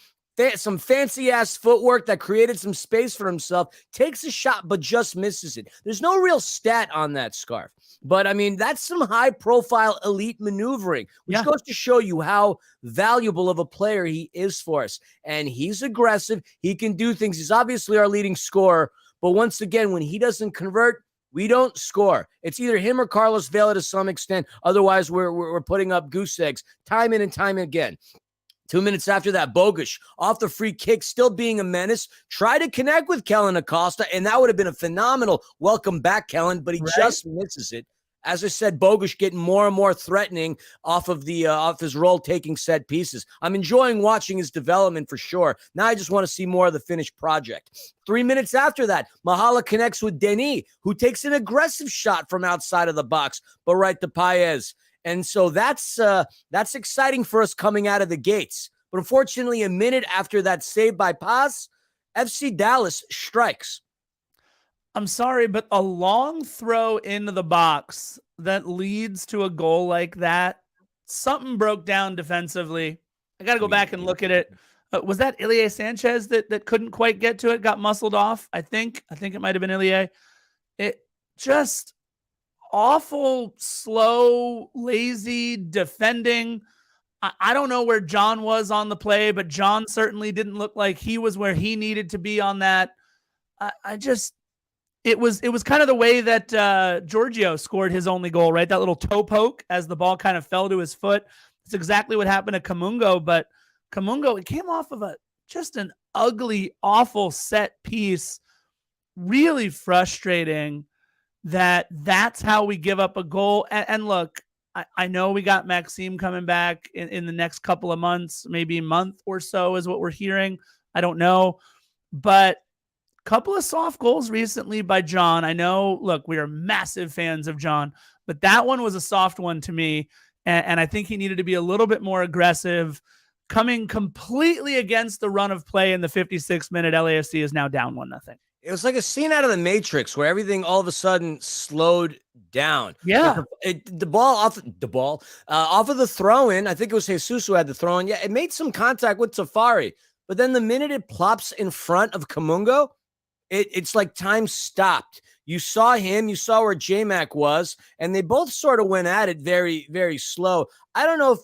Some fancy-ass footwork that created some space for himself, takes a shot but just misses it. There's no real stat on that, Scarf. But, I mean, that's some high-profile elite maneuvering, which goes to show you how valuable of a player he is for us. And he's aggressive. He can do things. He's obviously our leading scorer. But once again, when he doesn't convert, we don't score. It's either him or Carlos Vela to some extent. Otherwise, we're putting up goose eggs time in and time again. 2 minutes after that, Bogusz off the free kick, still being a menace. Try to connect with Kellen Acosta, and that would have been a phenomenal welcome back, Kellen, but he just misses it. As I said, Bogusz getting more and more threatening off his role taking set pieces. I'm enjoying watching his development for sure. Now I just want to see more of the finished project. 3 minutes after that, Mahala connects with Denis, who takes an aggressive shot from outside of the box, but right to Paez. And so that's exciting for us coming out of the gates. But unfortunately, a minute after that save by Paz, FC Dallas strikes. I'm sorry, but a long throw into the box that leads to a goal like that, something broke down defensively. I got to go back and look at it. Was that Ilie Sanchez that couldn't quite get to it, got muscled off? I think it might have been Ilie. It just awful, slow, lazy defending. I don't know where John was on the play, but John certainly didn't look like he was where he needed to be on that. It was kind of the way that Giorgio scored his only goal, right? That little toe poke as the ball kind of fell to his foot. It's exactly what happened to Kamungo, but Kamungo, it came off of just an ugly, awful set piece. Really frustrating that's how we give up a goal. And look, I know we got Maxime coming back in the next couple of months, maybe a month or so is what we're hearing. I don't know. But a couple of soft goals recently by John. I know, look, we are massive fans of John, but that one was a soft one to me. And I think he needed to be a little bit more aggressive. coming completely against the run of play in the 56th minute. LAFC is now down 1-0. It was like a scene out of the Matrix where everything all of a sudden slowed down. Yeah. The ball off off of the throw in. I think it was Jesus who had the throw in. Yeah, it made some contact with Safari, but then the minute it plops in front of Kamungo, it's like time stopped. You saw him, you saw where J-Mac was, and they both sort of went at it very, very slow. I don't know if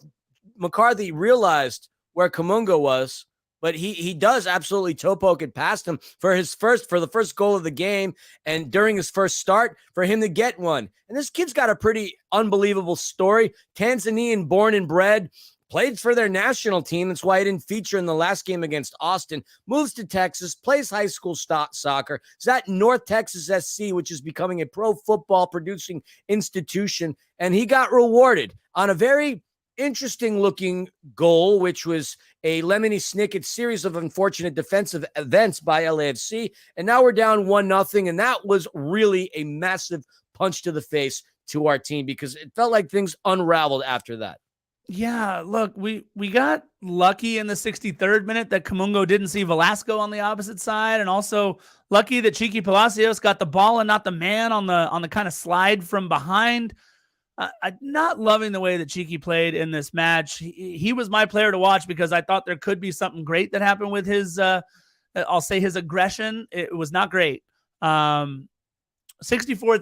McCarthy realized where Kamungo was, but he does absolutely toe poke it past him for the first goal of the game, and during his first start for him to get one. And this kid's got a pretty unbelievable story. Tanzanian born and bred, played for their national team. That's why he didn't feature in the last game against Austin. Moves to Texas, plays high school soccer. Is at North Texas SC, which is becoming a pro football producing institution. And he got rewarded on a very interesting looking goal, which was a Lemony Snicket series of unfortunate defensive events by LAFC. And now we're down 1-0. And that was really a massive punch to the face to our team because it felt like things unraveled after that. Yeah, look, we got lucky in the 63rd minute that Kamungo didn't see Velasco on the opposite side, and also lucky that Cheeky Palacios got the ball and not the man on the kind of slide from behind. I'm not loving the way that Cheeky played in this match. He was my player to watch because I thought there could be something great that happened with his, I'll say his aggression. It was not great. 64th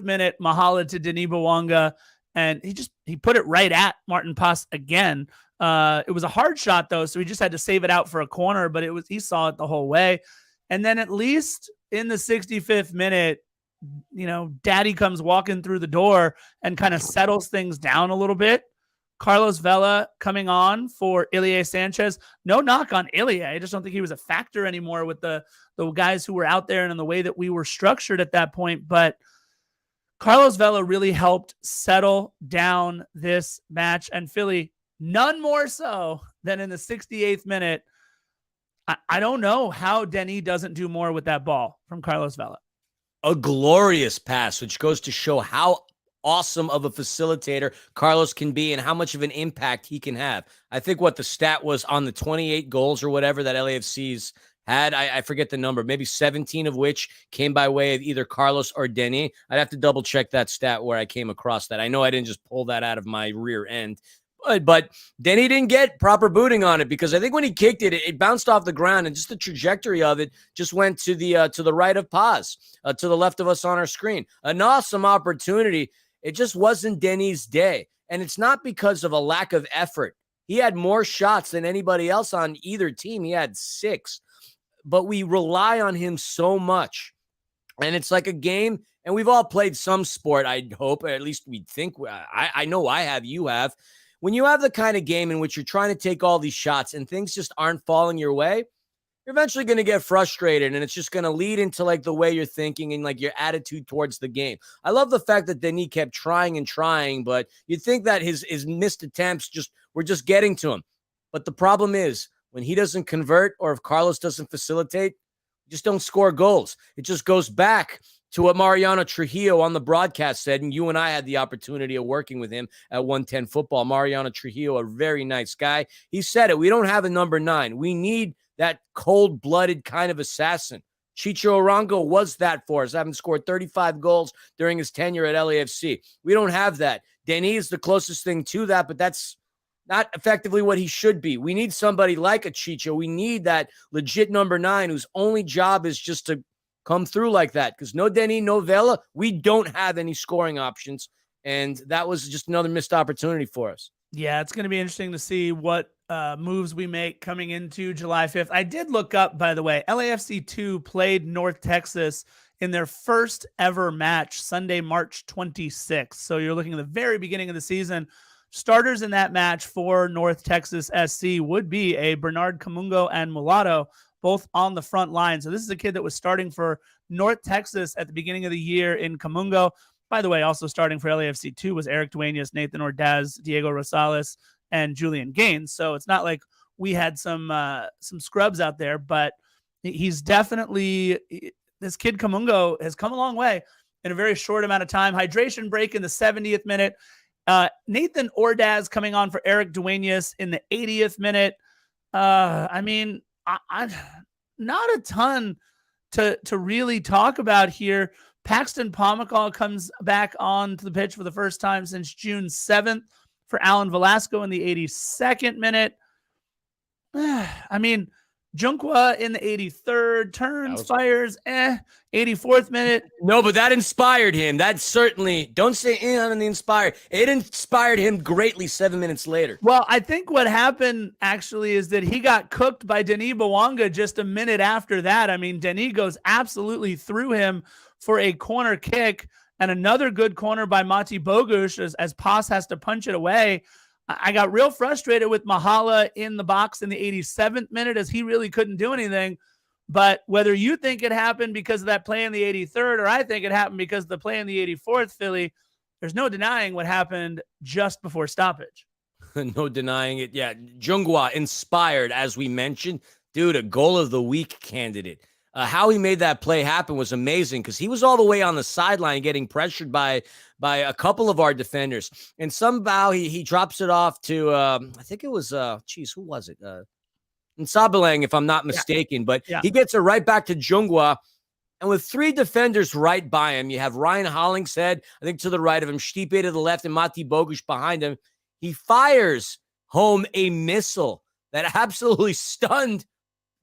minute, Mahala to Denis Bouanga. And he put it right at Martin Pass again. It was a hard shot though, so he just had to save it out for a corner, but he saw it the whole way. And then at least in the 65th minute, Daddy comes walking through the door and kind of settles things down a little bit. Carlos Vela coming on for Ilie Sanchez. No knock on Ilie. I just don't think he was a factor anymore with the guys who were out there and in the way that we were structured at that point. But Carlos Vela really helped settle down this match, and Philly, none more so than in the 68th minute. I don't know how Denis doesn't do more with that ball from Carlos Vela. A glorious pass, which goes to show how awesome of a facilitator Carlos can be and how much of an impact he can have. I think what the stat was on the 28 goals or whatever that LAFC's had, I forget the number, maybe 17 of which came by way of either Carlos or Denis. I'd have to double check that stat where I came across that. I know I didn't just pull that out of my rear end, but Denis didn't get proper booting on it because I think when he kicked it, it bounced off the ground and just the trajectory of it just went to the right of Paz, to the left of us on our screen. An awesome opportunity. It just wasn't Denis' day. And it's not because of a lack of effort. He had more shots than anybody else on either team. He had 6. But we rely on him so much. And it's like a game, and we've all played some sport, I hope, or at least we think. I know I have, you have. When you have the kind of game in which you're trying to take all these shots and things just aren't falling your way, you're eventually going to get frustrated, and it's just going to lead into like the way you're thinking and like your attitude towards the game. I love the fact that Denis kept trying and trying, but you'd think that his missed attempts were just getting to him. But the problem is, when he doesn't convert or if Carlos doesn't facilitate, just don't score goals. It just goes back to what Mariano Trujillo on the broadcast said, and you and I had the opportunity of working with him at 110 Football. Mariano Trujillo, a very nice guy. He said it. We don't have a number 9. We need that cold-blooded kind of assassin. Chicho Arango was that for us, having scored 35 goals during his tenure at LAFC. We don't have that. Denis is the closest thing to that, but that's not effectively what he should be. We need somebody like a Chicho. We need that legit number 9 whose only job is just to come through like that. Because no Denis, no Vela, we don't have any scoring options. And that was just another missed opportunity for us. Yeah, it's going to be interesting to see what moves we make coming into July 5th. I did look up, by the way, LAFC 2 played North Texas in their first ever match Sunday, March 26th. So you're looking at the very beginning of the season. Starters in that match for North Texas SC would be a Bernard Kamungo and Mulatto, both on the front line. So this is a kid that was starting for North Texas at the beginning of the year in Kamungo. By the way, also starting for LAFC 2 was Eric Duenas, Nathan Ordaz, Diego Rosales, and Julian Gaines. So it's not like we had some scrubs out there, but he's definitely, this kid Kamungo has come a long way in a very short amount of time. Hydration break in the 70th minute. Nathan Ordaz coming on for Eric Duenas in the 80th minute. I mean, I not a ton to really talk about here. Paxton Pomykal comes back onto the pitch for the first time since June 7th for Alan Velasco in the 82nd minute. I mean, Junqua in the 83rd, turns, fires, 84th minute. No, but that inspired him. That certainly, don't say on the inspired. It inspired him greatly 7 minutes later. Well, I think what happened actually is that he got cooked by Denis Bouanga just a minute after that. I mean, Denis goes absolutely through him for a corner kick, and another good corner by Mati Bogusz as Paz has to punch it away. I got real frustrated with Mahala in the box in the 87th minute as he really couldn't do anything. But whether you think it happened because of that play in the 83rd or I think it happened because of the play in the 84th, Philly, there's no denying what happened just before stoppage. No denying it. Yeah, Jungwa inspired, as we mentioned. Dude, a goal of the week candidate. How he made that play happen was amazing because he was all the way on the sideline getting pressured by a couple of our defenders. And somehow he drops it off to, I think it was, who was it? Nsabelang, if I'm not mistaken. But he gets it right back to Jungwa. And with three defenders right by him, you have Ryan Hollingshead, I think to the right of him, Stipe to the left, and Mati Bogusz behind him. He fires home a missile that absolutely stunned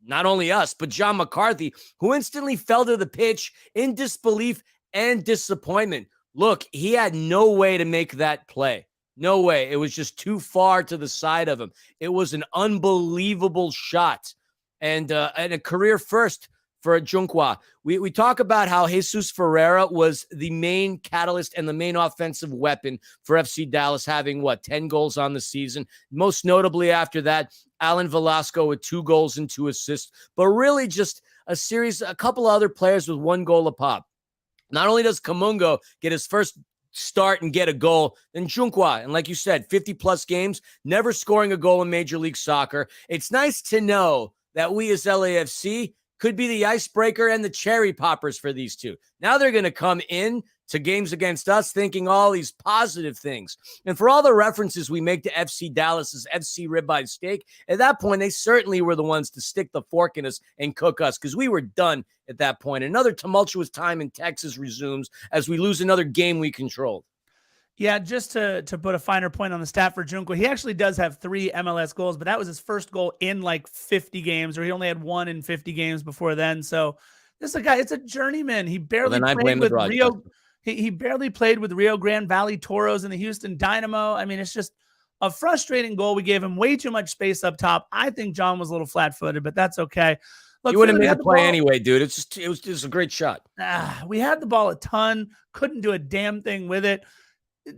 not only us, but John McCarthy, who instantly fell to the pitch in disbelief and disappointment. Look, he had no way to make that play. No way. It was just too far to the side of him. It was an unbelievable shot and a career first for Junqua. We talk about how Jesus Ferreira was the main catalyst and the main offensive weapon for FC Dallas, having 10 goals on the season. Most notably after that, Alan Velasco with 2 goals and 2 assists, but really just a couple other players with 1 goal a pop. Not only does Kamungo get his first start and get a goal, then Junqua, and like you said, 50-plus games, never scoring a goal in Major League Soccer. It's nice to know that we as LAFC could be the icebreaker and the cherry poppers for these two. Now they're going to come in to games against us thinking all these positive things. And for all the references we make to FC Dallas's FC ribeye steak, at that point, they certainly were the ones to stick the fork in us and cook us because we were done at that point. Another tumultuous time in Texas resumes as we lose another game we controlled. Yeah, just to put a finer point on the stat for Junqua, he actually does have 3 MLS goals, but that was his first goal in 50 games, or he only had 1 in 50 games before then. So this is a guy, it's a journeyman. He barely played with Rio. He barely played with Rio Grande Valley Toros and the Houston Dynamo. I mean, it's just a frustrating goal. We gave him way too much space up top. I think John was a little flat-footed, but that's okay. Look, you wouldn't have made the play anyway, dude. It was just a great shot. We had the ball a ton, couldn't do a damn thing with it.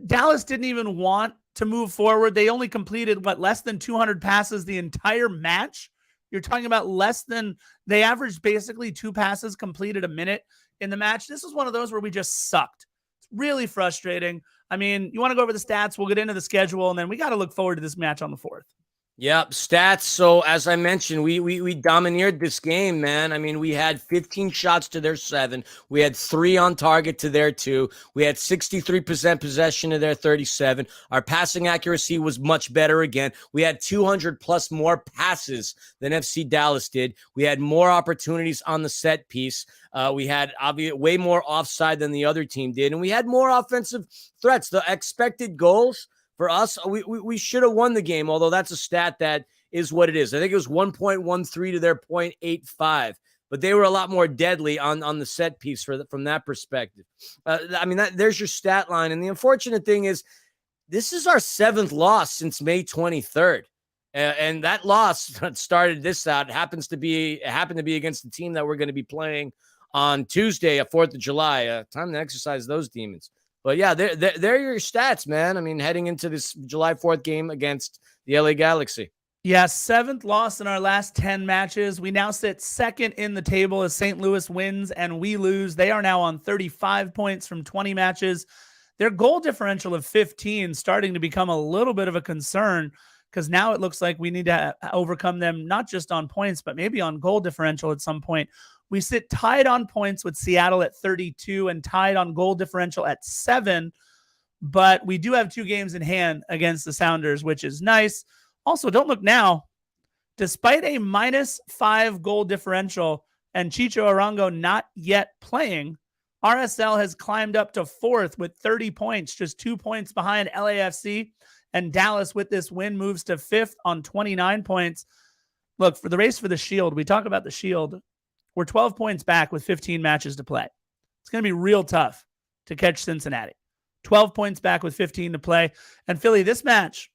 Dallas didn't even want to move forward. They only completed, less than 200 passes the entire match. You're talking about they averaged basically 2 passes completed a minute in the match. This is one of those where we just sucked. It's really frustrating. I mean, you want to go over the stats, we'll get into the schedule, and then we got to look forward to this match on the 4th. Yep, stats. So as I mentioned, we domineered this game, man. I mean, we had 15 shots to their 7. We had 3 on target to their 2. We had 63% possession to their 37. Our passing accuracy was much better again. We had 200 plus more passes than FC Dallas did. We had more opportunities on the set piece. We had way more offside than the other team did, and we had more offensive threats. The expected goals for us, we should have won the game, although that's a stat that is what it is. I think it was 1.13 to their 0.85, but they were a lot more deadly on the set piece from that perspective. There's your stat line. And the unfortunate thing is this is our 7th loss since May 23rd. And that loss started this out. It happened to be against the team that we're going to be playing on Tuesday, 4th of July. Time to exercise those demons. But yeah, they're your stats, man. I mean, heading into this July 4th game against the LA Galaxy. Yeah, 7th loss in our last 10 matches. We now sit 2nd in the table as St. Louis wins and we lose. They are now on 35 points from 20 matches. Their goal differential of 15 starting to become a little bit of a concern because now it looks like we need to overcome them not just on points, but maybe on goal differential at some point. We sit tied on points with Seattle at 32 and tied on goal differential at 7, but we do have 2 games in hand against the Sounders, which is nice. Also, don't look now. Despite a -5 goal differential and Chicho Arango not yet playing, RSL has climbed up to 4th with 30 points, just 2 points behind LAFC. And Dallas, with this win, moves to 5th on 29 points. Look, for the race for the Shield, we talk about the Shield. We're 12 points back with 15 matches to play. It's going to be real tough to catch Cincinnati. 12 points back with 15 to play. And Philly, this match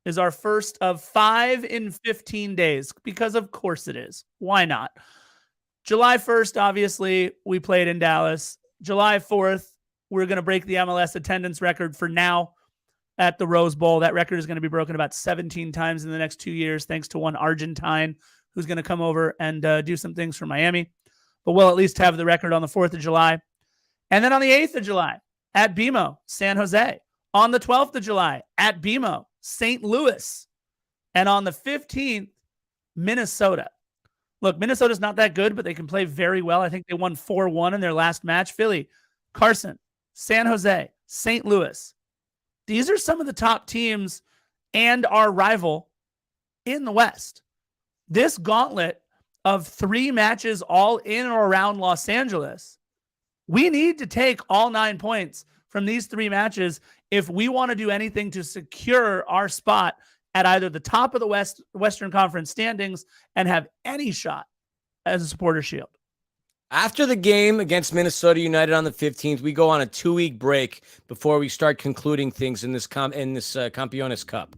is our first of 5 in 15 days, because of course it is. Why not? July 1st, obviously, we played in Dallas. July 4th, we're going to break the MLS attendance record for now at the Rose Bowl. That record is going to be broken about 17 times in the next 2 years, thanks to one Argentine who's going to come over and do some things for Miami. But we'll at least have the record on the 4th of July. And then on the 8th of July, at BMO, San Jose. On the 12th of July, at BMO, St. Louis. And on the 15th, Minnesota. Look, Minnesota's not that good, but they can play very well. I think they won 4-1 in their last match. Philly, Carson, San Jose, St. Louis. These are some of the top teams and our rival in the West. This gauntlet of 3 matches all in or around Los Angeles, we need to take all 9 points from these 3 matches if we want to do anything to secure our spot at either the top of the Western Conference standings and have any shot as a Supporter Shield. After the game against Minnesota United on the 15th, we go on a 2-week break before we start concluding things in this Campeones Cup.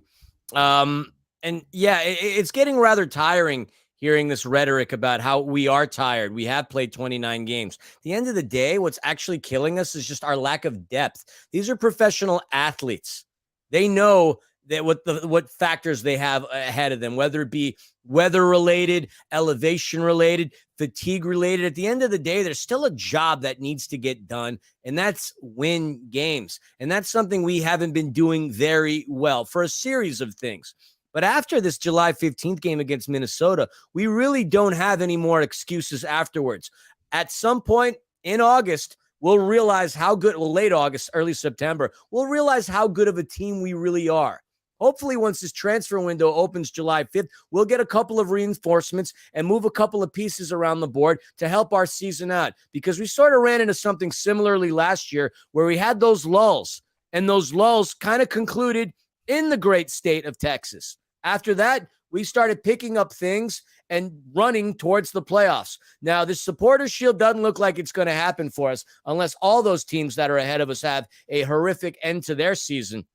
And yeah, it's getting rather tiring hearing this rhetoric about how we are tired. We have played 29 games. At the end of the day, what's actually killing us is just our lack of depth. These are professional athletes. They know that what factors they have ahead of them, whether it be weather-related, elevation-related, fatigue-related. At the end of the day, there's still a job that needs to get done, and that's win games. And that's something we haven't been doing very well for a series of things. But after this July 15th game against Minnesota, we really don't have any more excuses afterwards. At some point in August, we'll realize how good, late August, early September, we'll realize how good of a team we really are. Hopefully, once this transfer window opens July 5th, we'll get a couple of reinforcements and move a couple of pieces around the board to help our season out. Because we sort of ran into something similarly last year where we had those lulls, and those lulls kind of concluded in the great state of Texas. After that, we started picking up things and running towards the playoffs. Now, this Supporter Shield doesn't look like it's going to happen for us unless all those teams that are ahead of us have a horrific end to their season.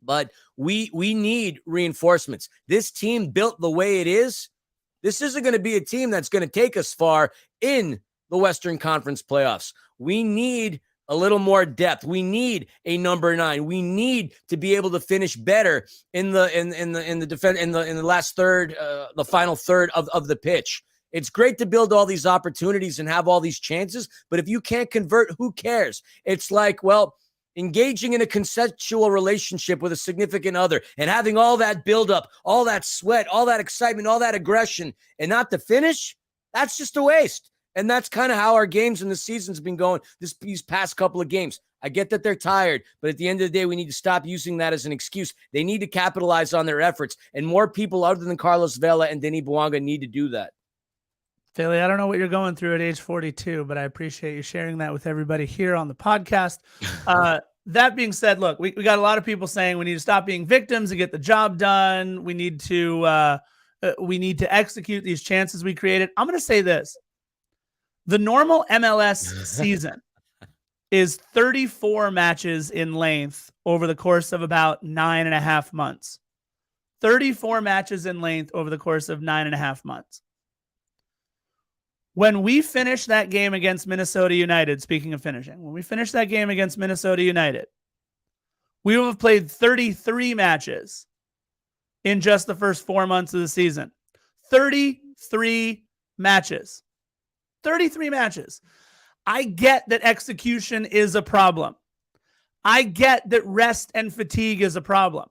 But we need reinforcements. This team built the way it is, this isn't going to be a team that's going to take us far in the Western Conference playoffs. We need a little more depth. We need a number 9. We need to be able to finish better in the last third, the final third of the pitch. It's great to build all these opportunities and have all these chances, but if you can't convert, who cares? It's like, well, engaging in a consensual relationship with a significant other and having all that buildup, all that sweat, all that excitement, all that aggression, and not to finish, that's just a waste. And that's kind of how our games in the season's been going these past couple of games. I get that they're tired, but at the end of the day, we need to stop using that as an excuse. They need to capitalize on their efforts, and more people other than Carlos Vela and Denis Bouanga need to do that. Philly, I don't know what you're going through at age 42, but I appreciate you sharing that with everybody here on the podcast. That being said, look, we got a lot of people saying we need to stop being victims and get the job done. We need to execute these chances we created. I'm going to say this. The normal MLS season is 34 matches in length over the course of about 9.5 months. 34 matches in length over the course of 9.5 months. When we finish that game against Minnesota United, speaking of finishing, when we finish that game against Minnesota United, we will have played 33 matches in just the first 4 months of the season. 33 matches. 33 matches. I get that execution is a problem. I get that rest and fatigue is a problem.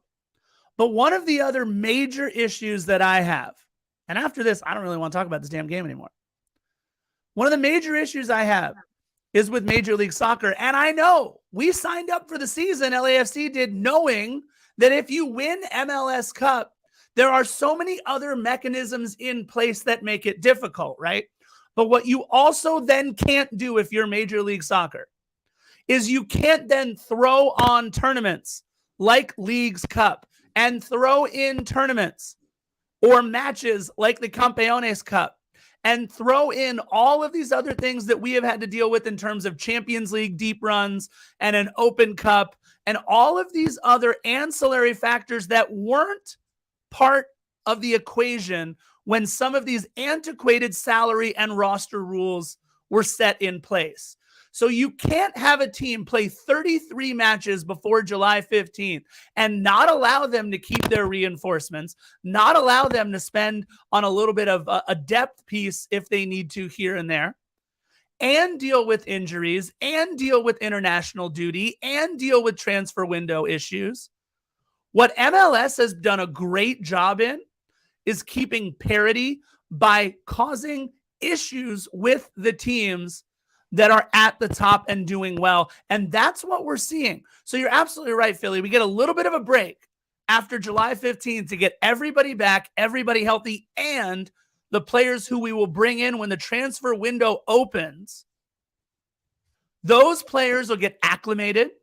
But one of the other major issues that I have, and after this, I don't really want to talk about this damn game anymore. One of the major issues I have is with Major League Soccer. And I know we signed up for the season, LAFC did, knowing that if you win MLS Cup, There are so many other mechanisms in place that make it difficult, right? But what you also then can't do if you're Major League Soccer is you can't then throw on tournaments like Leagues Cup and throw in tournaments or matches like the Campeones Cup and throw in all of these other things that we have had to deal with in terms of Champions League deep runs and an Open Cup and all of these other ancillary factors that weren't part of the equation when some of these antiquated salary and roster rules were set in place. So you can't have a team play 33 matches before July 15th and not allow them to keep their reinforcements, not allow them to spend on a little bit of a depth piece if they need to here and there, and deal with injuries, and deal with international duty, and deal with transfer window issues. What MLS has done a great job in is keeping parity by causing issues with the teams that are at the top and doing well. And that's what we're seeing. So you're absolutely right, Philly. We get a little bit of a break after July 15th to get everybody back, everybody healthy, and the players who we will bring in when the transfer window opens. Those players will get acclimated.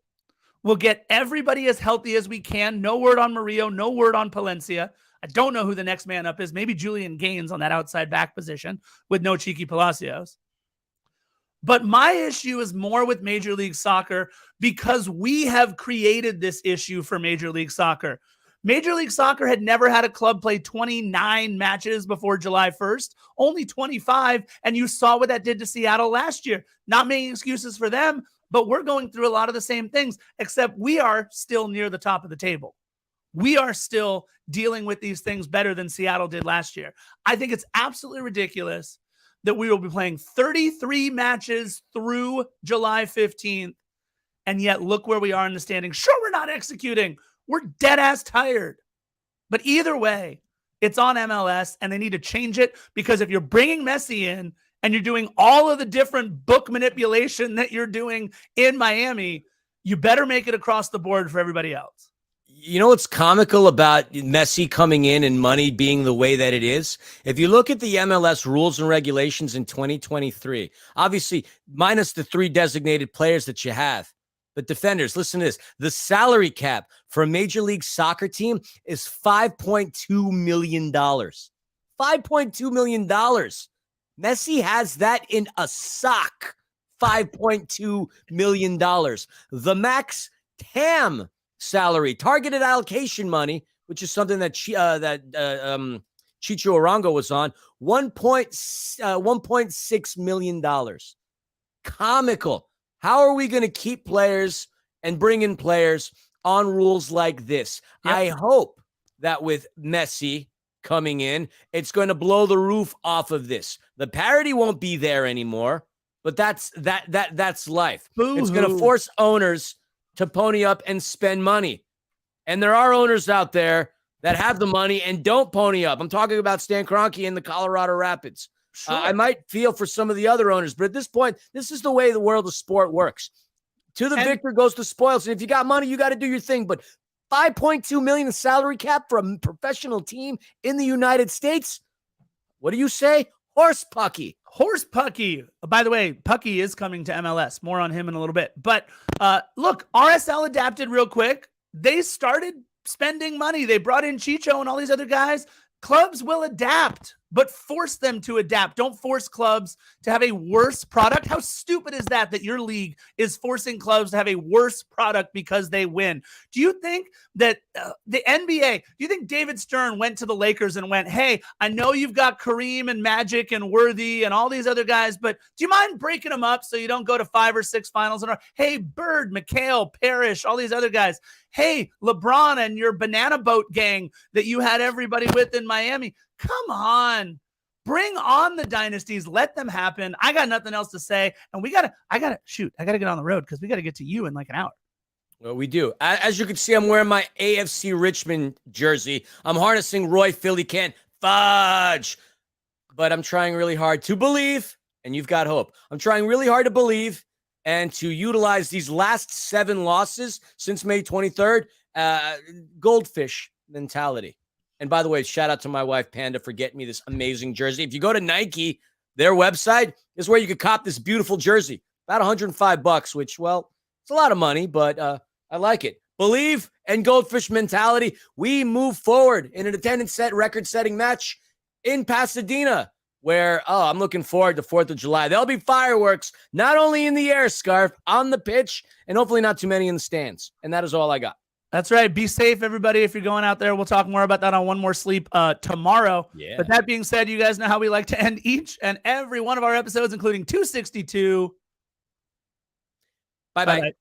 We'll get everybody as healthy as we can. No word on Murillo, no word on Palencia. I don't know who the next man up is. Maybe Julian Gaines on that outside back position with no Cheeky Palacios. But my issue is more with Major League Soccer because we have created this issue for Major League Soccer. Major League Soccer had never had a club play 29 matches before July 1st, only 25, and you saw what that did to Seattle last year. Not making excuses for them, but we're going through a lot of the same things, except we are still near the top of the table. We are still dealing with these things better than Seattle did last year. I think it's absolutely ridiculous that we will be playing 33 matches through July 15th, and yet look where we are in the standings. Sure, we're not executing. We're dead ass tired. But either way, it's on MLS, and they need to change it, because if you're bringing Messi in and you're doing all of the different book manipulation that you're doing in Miami, you better make it across the board for everybody else. You know what's comical about Messi coming in and money being the way that it is? If you look at the MLS rules and regulations in 2023, obviously minus the 3 designated players that you have, but defenders, listen to this. The salary cap for a Major League Soccer team is $5.2 million. $5.2 million. Messi has that in a sock. $5.2 million. The max TAM salary, targeted allocation money, which is something that Chicho Arango was on, $1.6 million. Comical. How are we going to keep players and bring in players on rules like this? Yep. I hope that with Messi coming in, it's going to blow the roof off of this. The parity won't be there anymore, but that's life. Boo-hoo. It's going to force owners to pony up and spend money. And there are owners out there that have the money and don't pony up. I'm talking about Stan Kroenke and the Colorado Rapids. Sure. I might feel for some of the other owners, but at this point, this is the way the world of sport works. To the victor goes the spoils. And if you got money, you got to do your thing. But $5.2 million salary cap for a professional team in the United States? What do you say? Horse Pucky. Horse Pucky. By the way, Pucky is coming to MLS. More on him in a little bit. But look, RSL adapted real quick. They started spending money. They brought in Chicho and all these other guys. Clubs will adapt, but force them to adapt. Don't force clubs to have a worse product. How stupid is that your league is forcing clubs to have a worse product because they win? Do you think that the NBA, do you think David Stern went to the Lakers and went, hey, I know you've got Kareem and Magic and Worthy and all these other guys, but do you mind breaking them up so you don't go to 5 or 6 finals? Hey, Bird, McHale, Parrish, all these other guys. Hey, LeBron and your banana boat gang that you had everybody with in Miami. Come on. Bring on the dynasties. Let them happen. I got nothing else to say. And I gotta get on the road because we got to get to you in like an hour. Well, we do. As you can see, I'm wearing my AFC Richmond jersey. I'm harnessing Roy Philly Can't Fudge. But I'm trying really hard to believe, and you've got hope. I'm trying really hard to believe and to utilize these last 7 losses since May 23rd, goldfish mentality. And by the way, shout out to my wife, Panda, for getting me this amazing jersey. If you go to Nike, their website is where you could cop this beautiful jersey. About $105, which, well, it's a lot of money, but I like it. Believe and Goldfish mentality. We move forward in an attendance record-setting match in Pasadena, where, I'm looking forward to 4th of July. There'll be fireworks, not only in the air, Scarf, on the pitch, and hopefully not too many in the stands. And that is all I got. That's right. Be safe, everybody, if you're going out there. We'll talk more about that on One More Sleep tomorrow. Yeah. But that being said, you guys know how we like to end each and every one of our episodes, including 262. Bye-bye.